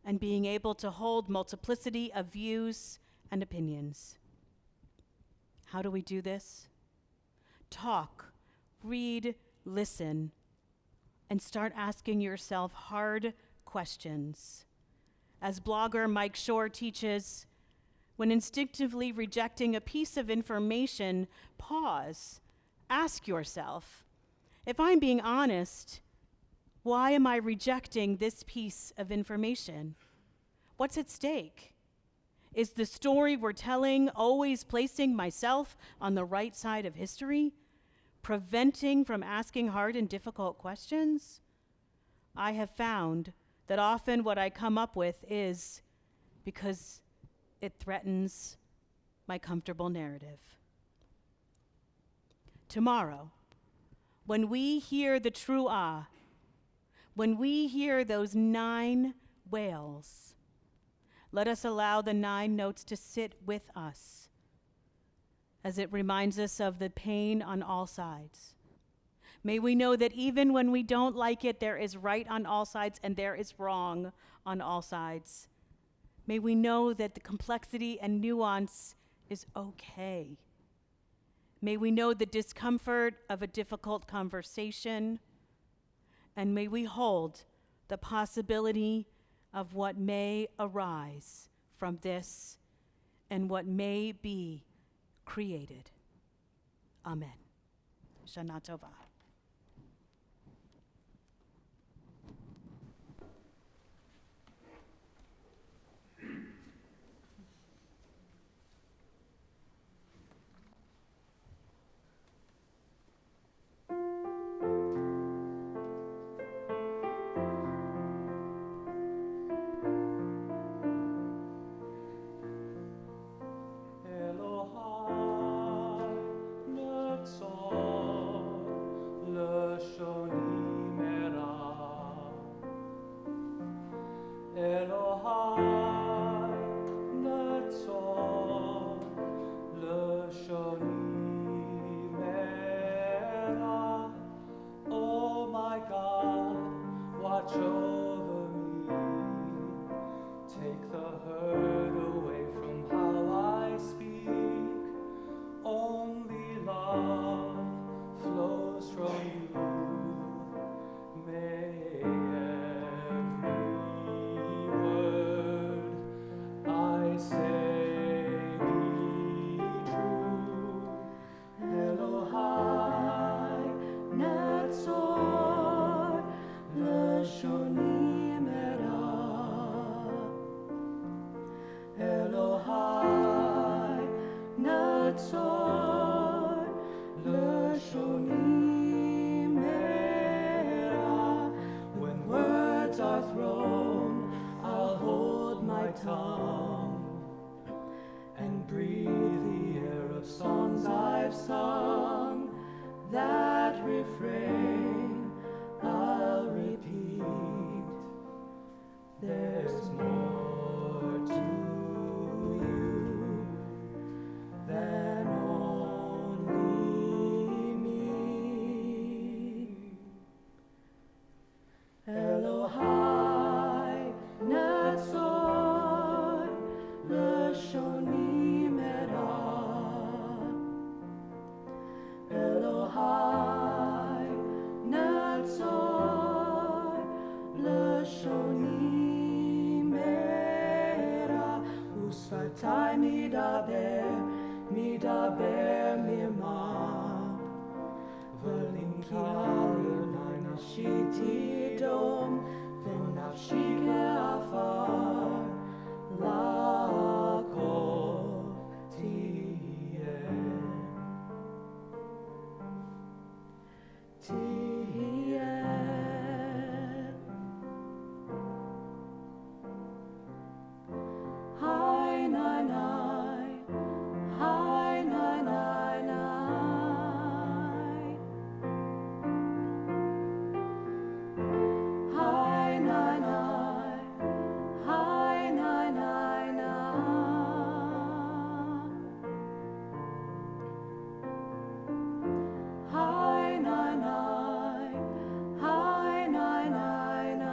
and being able to hold multiplicity of views and opinions. How do we do this? Talk, read, listen, and start asking yourself hard questions. As blogger Mike Shore teaches, when instinctively rejecting a piece of information, pause. Ask yourself, if I'm being honest, why am I rejecting this piece of information? What's at stake? Is the story we're telling always placing myself on the right side of history, preventing from asking hard and difficult questions? I have found that often what I come up with is because it threatens my comfortable narrative. Tomorrow, when we hear the true ah, when we hear those 9 wails, let us allow the 9 notes to sit with us as it reminds us of the pain on all sides. May we know that even when we don't like it, there is right on all sides and there is wrong on all sides. May we know that the complexity and nuance is okay. May we know the discomfort of a difficult conversation, and may we hold the possibility of what may arise from this and what may be created. Amen. Shana Tova. Elohai Netzor Leshoni Mera. Oh my God, watch over me. Take the hurt away from how I speak. Only love flows from you. May every word I say be true. Elohai Netzor Leshoni Mera. Elohai Netzor Leshoni Mera. When words are thrown, I'll hold my tongue and breathe the air of songs I've sung. That refrain I'll repeat. There's more to you than only me. Elohai Netzor Leshoni Mera. Elohai Netzor Leshoni Mera. Usfatai midaber mimam. V'limkali nafshi tidom, v'nafshi ke'afar lakol tiyeh. Hi nai nai, hi nai nai nai, hi nai nai, hi nai nai nai, hi nai nai, hi nai nai nai.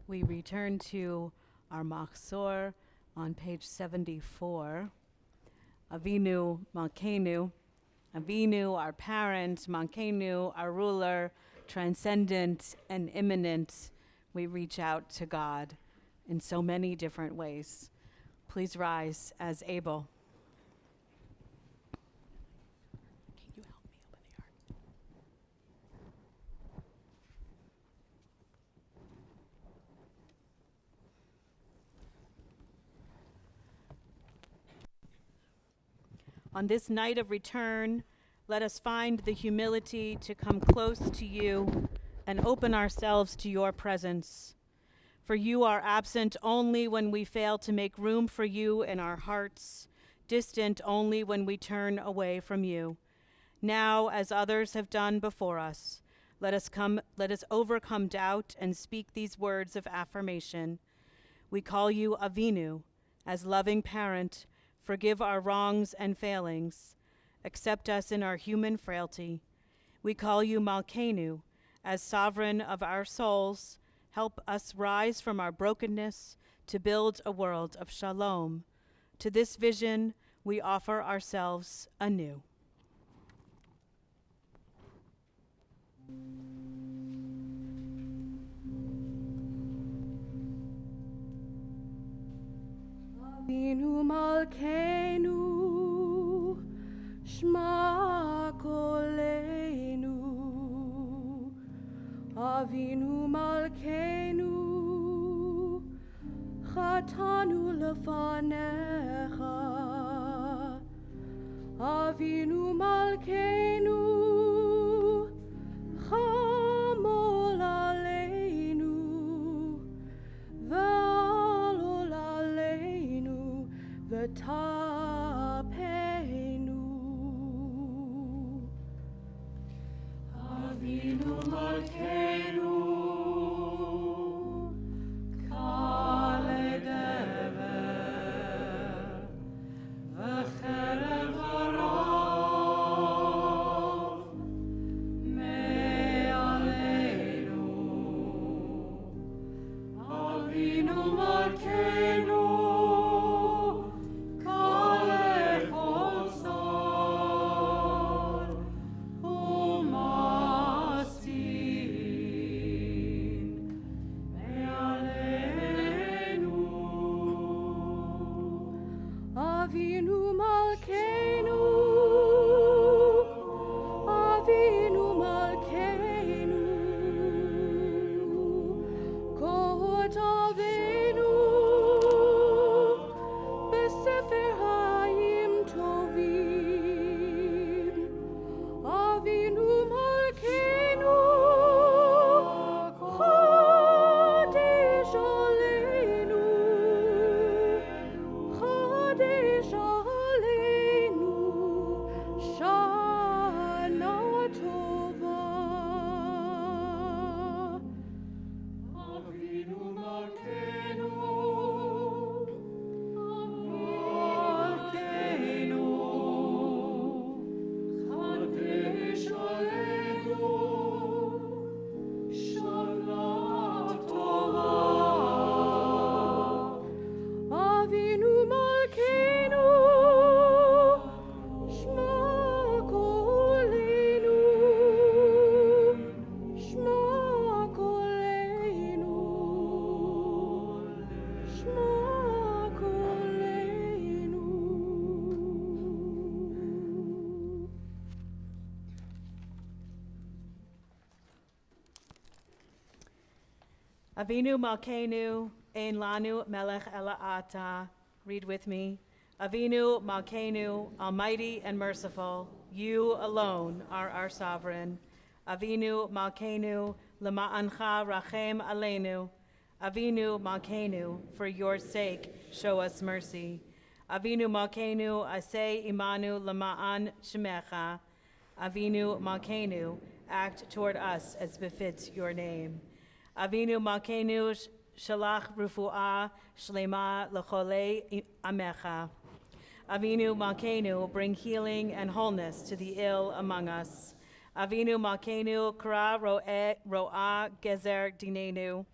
We return to our Machzor on page 74. Avinu Malkeinu. Avinu, our parent, Malkeinu, our ruler, transcendent and immanent. We reach out to God in so many different ways. Please rise as able. Can you help me open the yard? On this night of return, let us find the humility to come close to you and open ourselves to your presence. For you are absent only when we fail to make room for you in our hearts, distant only when we turn away from you. Now, as others have done before us, let us overcome doubt and speak these words of affirmation. We call you Avinu, as loving parent. Forgive our wrongs and failings. Accept us in our human frailty. We call you Malkeinu, as sovereign of our souls. Help us rise from our brokenness to build a world of shalom. To this vision, we offer ourselves anew. Avinu Malkeinu, Shma Koleinu. Avinu Malkeinu, Chatanu lefanecha. Avinu Malkeinu, Avinu Malkeinu, Avinu Malkeinu, Kot Avinu, Besefer Hayim Tovim, Avinu Malkeinu, Chodesh Aleinu, Chodesh Aleinu, Shana Tova. Avinu Malkeinu, Malkeinu, Chodesh Aleinu, Shana Tova. Avinu Malkeinu, Shma Koleinu, Shma Koleinu, Shma Koleinu. Avinu Malkeinu, Ein Lanu Melech Ela Ata. Read with me. Avinu Malkeinu, Almighty and merciful, you alone are our sovereign. Avinu Malkeinu, Lema'ancha Rachem Aleinu. Avinu Malkeinu, for your sake, show us mercy. Avinu Malkeinu, Aseh Imanu Lema'an Shemecha. Avinu Malkeinu, act toward us as befits your name. Avinu Malkeinu, Shalach Rufu'ah Shlema L'Cholei Amecha. Avinu Malkeinu, bring healing and wholeness to the ill among us. Avinu Malkeinu, Kra Ro'ah Gezer Dinenu.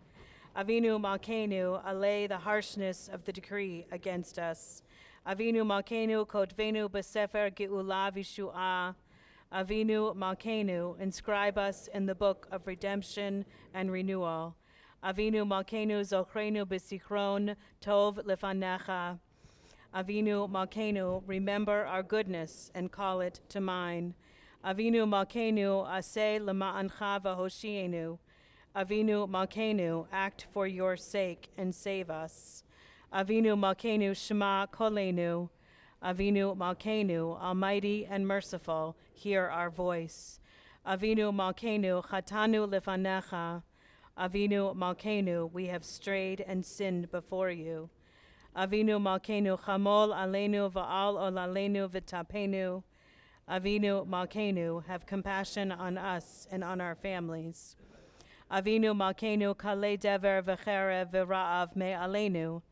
Avinu Malkeinu, allay the harshness of the decree against us. Avinu Malkeinu, Kotvenu B'Sefer Ge'ula V'Shu'ah. Avinu Malkeinu, inscribe us in the book of redemption and renewal. Avinu Malkeinu, Zochrenu B'Sichron Tov Lefanecha. Avinu Malkeinu, remember our goodness and call it to mind. Avinu Malkeinu, Aseh Lema'ancha V'Hoshienu. Avinu Malkeinu, act for your sake and save us. Avinu Malkeinu, Shema Kolenu. Avinu Malkeinu, almighty and merciful, hear our voice. Avinu Malkeinu, Chatanu Lefanecha. Avinu Malkeinu, we have strayed and sinned before you. Avinu Malkeinu, Chamol Aleinu Va'al Olaleinu V'Tapenu. Avinu Malkeinu, have compassion on us and on our families. Avinu Malkeinu, Kalei Dever V'Cherev V'Ra'av Me Aleinu.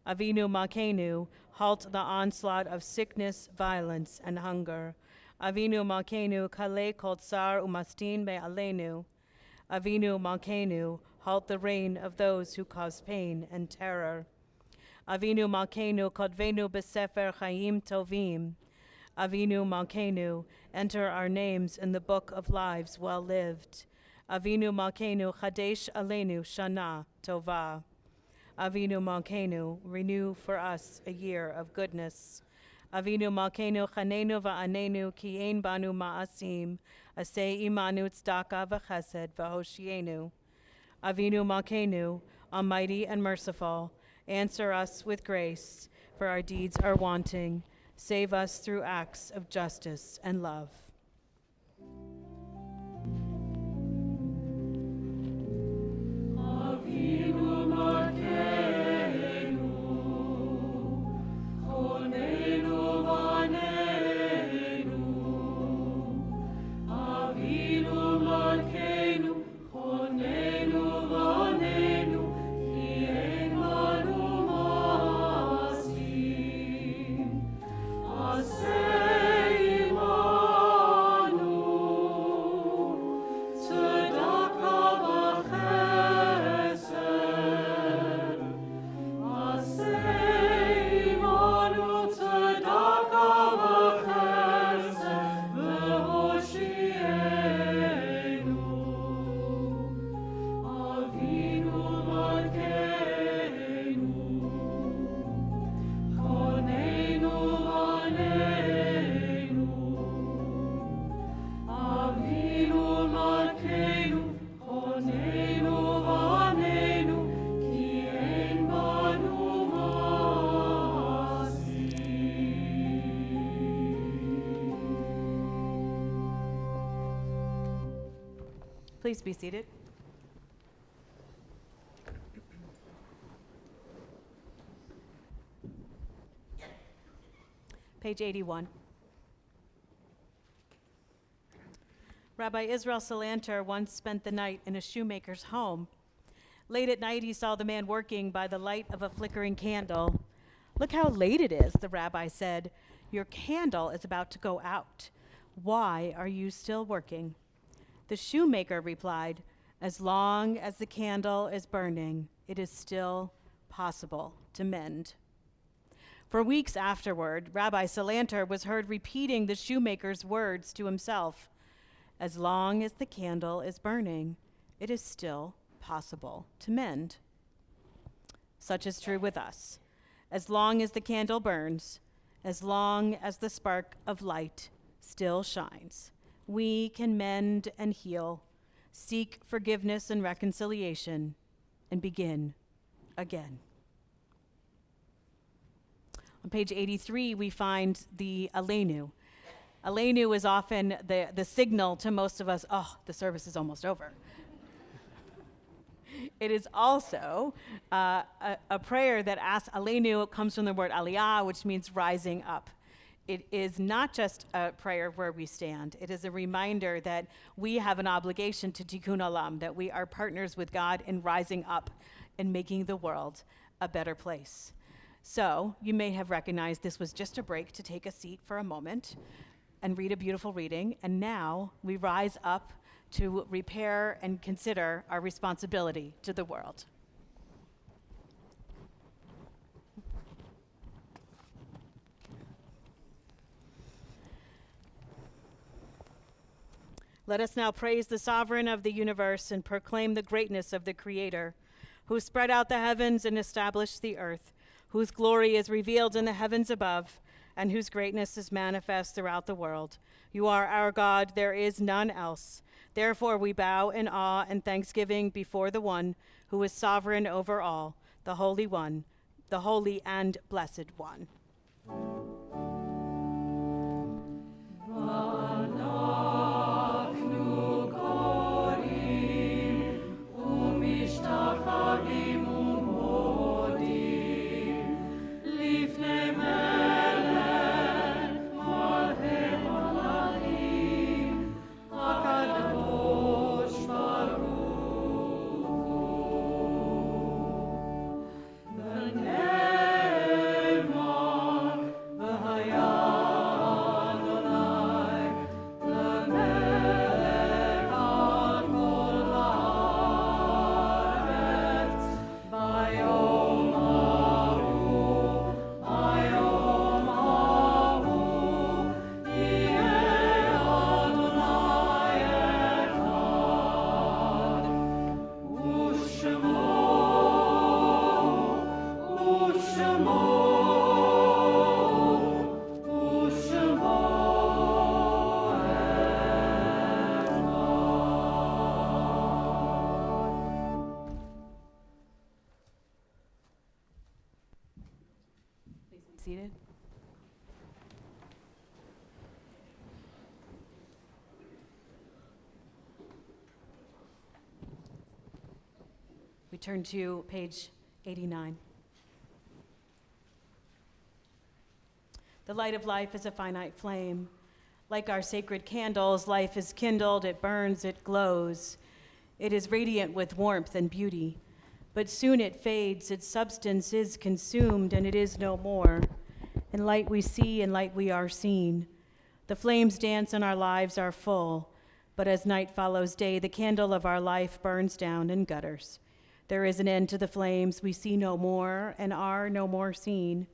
Avinu Malkeinu, halt the onslaught of sickness, violence, and hunger. Avinu Malkeinu, Kalei Kol Tsar Umastin Me Aleinu. Avinu Malkeinu, halt the reign of those who cause pain and terror. Avinu Malkeinu, Kodvenu B'Sefer Chaim Tovim. Avinu Malkeinu, enter our names in the book of lives well lived. Avinu Malkeinu, Chadesh Aleinu Shana Tova. Avinu Malkeinu, renew for us a year of goodness. Avinu Malkeinu, Chanenu Va'anenu, Ki ein banu ma'asim, Aseh imanu tzedakah v'chesed v'hoshienu. Avinu Malkeinu, almighty and merciful, answer us with grace, for our deeds are wanting. Save us through acts of justice and love. Avinu Malkeinu, Chonenu Vanenu. Avinu Malkeinu, Please be seated. Page 81. Rabbi Israel Salanter once spent the night in a shoemaker's home. Late at night, he saw the man working by the light of a flickering candle. "Look how late it is," the rabbi said. "Your candle is about to go out. Why are you still working?" The shoemaker replied, "As long as the candle is burning, it is still possible to mend." For weeks afterward, Rabbi Salanter was heard repeating the shoemaker's words to himself. As long as the candle is burning, it is still possible to mend. Such is true with us. As long as the candle burns, as long as the spark of light still shines, we can mend and heal, seek forgiveness and reconciliation, and begin again. On page 83, we find the Aleinu. Aleinu is often the signal to most of us, oh, the service is almost over. It is also a prayer that asks Aleinu. It comes from the word aliyah, which means rising up. It is not just a prayer where we stand. It is a reminder that we have an obligation to tikkun olam, that we are partners with God in rising up and making the world a better place. So you may have recognized this was just a break to take a seat for a moment and read a beautiful reading. And now we rise up to repair and consider our responsibility to the world. Let us now praise the sovereign of the universe and proclaim the greatness of the Creator, who spread out the heavens and established the earth, whose glory is revealed in the heavens above, and whose greatness is manifest throughout the world. You are our God, there is none else. Therefore we bow in awe and thanksgiving before the one who is sovereign over all, the Holy One, the Holy and Blessed One. Seated. We turn to page 89. The light of life is a finite flame. Like our sacred candles, life is kindled, it burns, it glows. It is radiant with warmth and beauty. But soon it fades, its substance is consumed, and it is no more. In light we see, in light we are seen. The flames dance and our lives are full, but as night follows day, the candle of our life burns down and gutters. There is an end to the flames, we see no more, and are no more seen.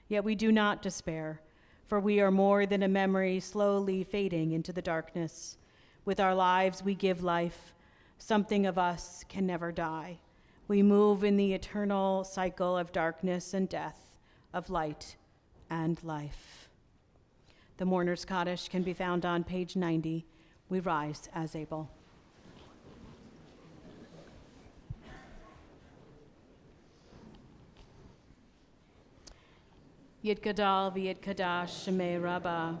Yet we do not despair, for we are more than a memory slowly fading into the darkness. With our lives we give life. Something of us can never die. We move in the eternal cycle of darkness and death, of light and life. The Mourner's Kaddish can be found on page 90. We rise as able. Yitgadal v'yitkadash shemei Rabbah,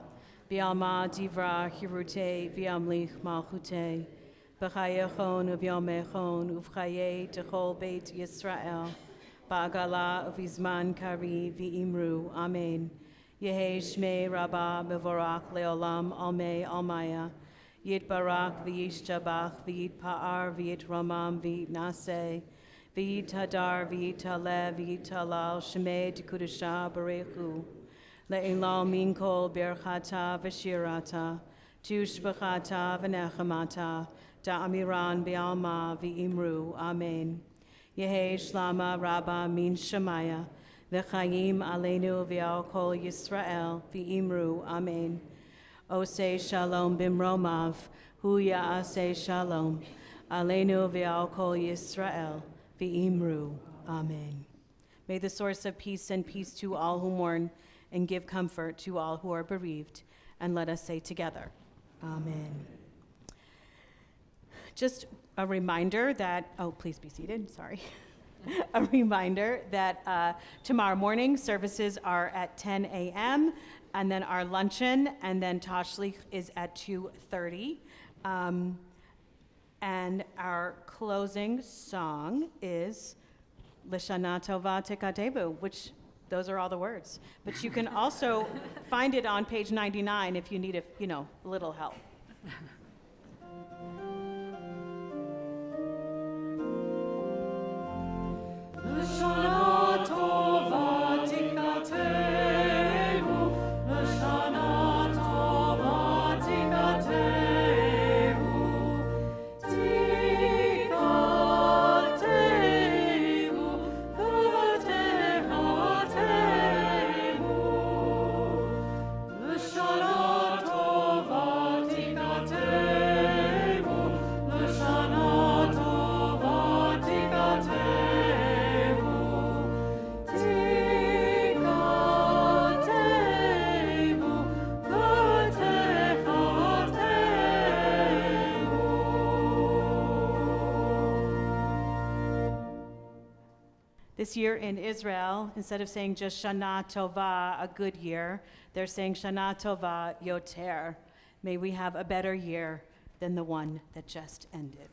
v'alma divra hirute v'amlich malchute, B'chayachon uvyomechon uvchaye techol beit Yisrael. Ba'agala uvizman kari v'imru. Amen. Yehi shmei rabba mevorach leolam almei almaya. Yitbarak v'yishtabach v'yitpa'ar v'yitramam v'yitnaseh. V'yitadar v'yitaleh v'yitalal shmei t'kudusha barechu. Le'ilal min kol berchata v'shirata. Tushbachata v'nechamata. Da'amiran be'alma v'imru. Amen. Yehi shlama rabba min shemaya. V'chayim aleinu v'al kol Yisrael v'imru. Amen. Oseh shalom bimromav. Hu ya'aseh shalom. Aleinu v'al kol Yisrael v'imru. Amen. May the source of peace send peace to all who mourn and give comfort to all who are bereaved. And let us say together, Amen. Just a reminder that, please be seated, sorry. A reminder that tomorrow morning services are at 10 a.m. and then our luncheon and then Tashlich is at 2:30. And our closing song is L'Shana Tova Tekatevu, which those are all the words. But you can also find it on page 99 if you need a little help. L'Shana Tova Tikatevu, L'Shana Tova Tikatevu, Tikatevu, V'techatevu. L'Shana Tova Tikatevu, L'Shana Tova Tikatevu. This year in Israel, instead of saying just Shana Tova, a good year, they're saying Shana Tova Yoter. May we have a better year than the one that just ended.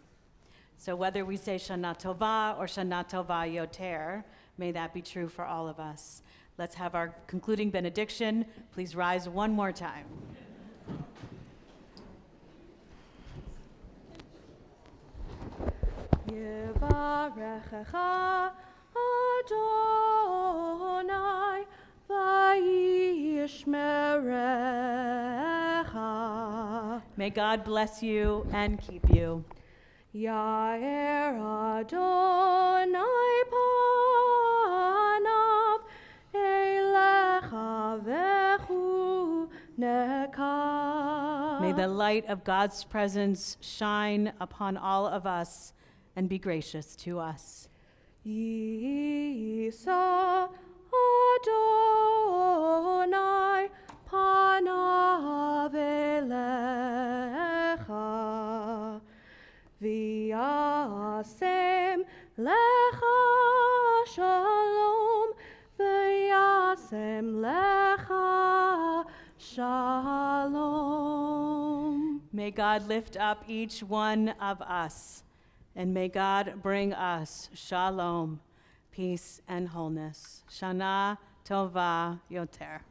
So whether we say Shana Tova or Shana Tova Yoter, may that be true for all of us. Let's have our concluding benediction. Please rise one more time. Yevarechecha Adonai v'yishmerecha. May God bless you and keep you. Yair Adonai panav elecha v'chuneka. May the light of God's presence shine upon all of us and be gracious to us. Yisa Adonai panav elecha v'yasem lecha shalom v'yasem lecha shalom. May God lift up each one of us, and may God bring us shalom, peace and wholeness. Shana Tova Yoter.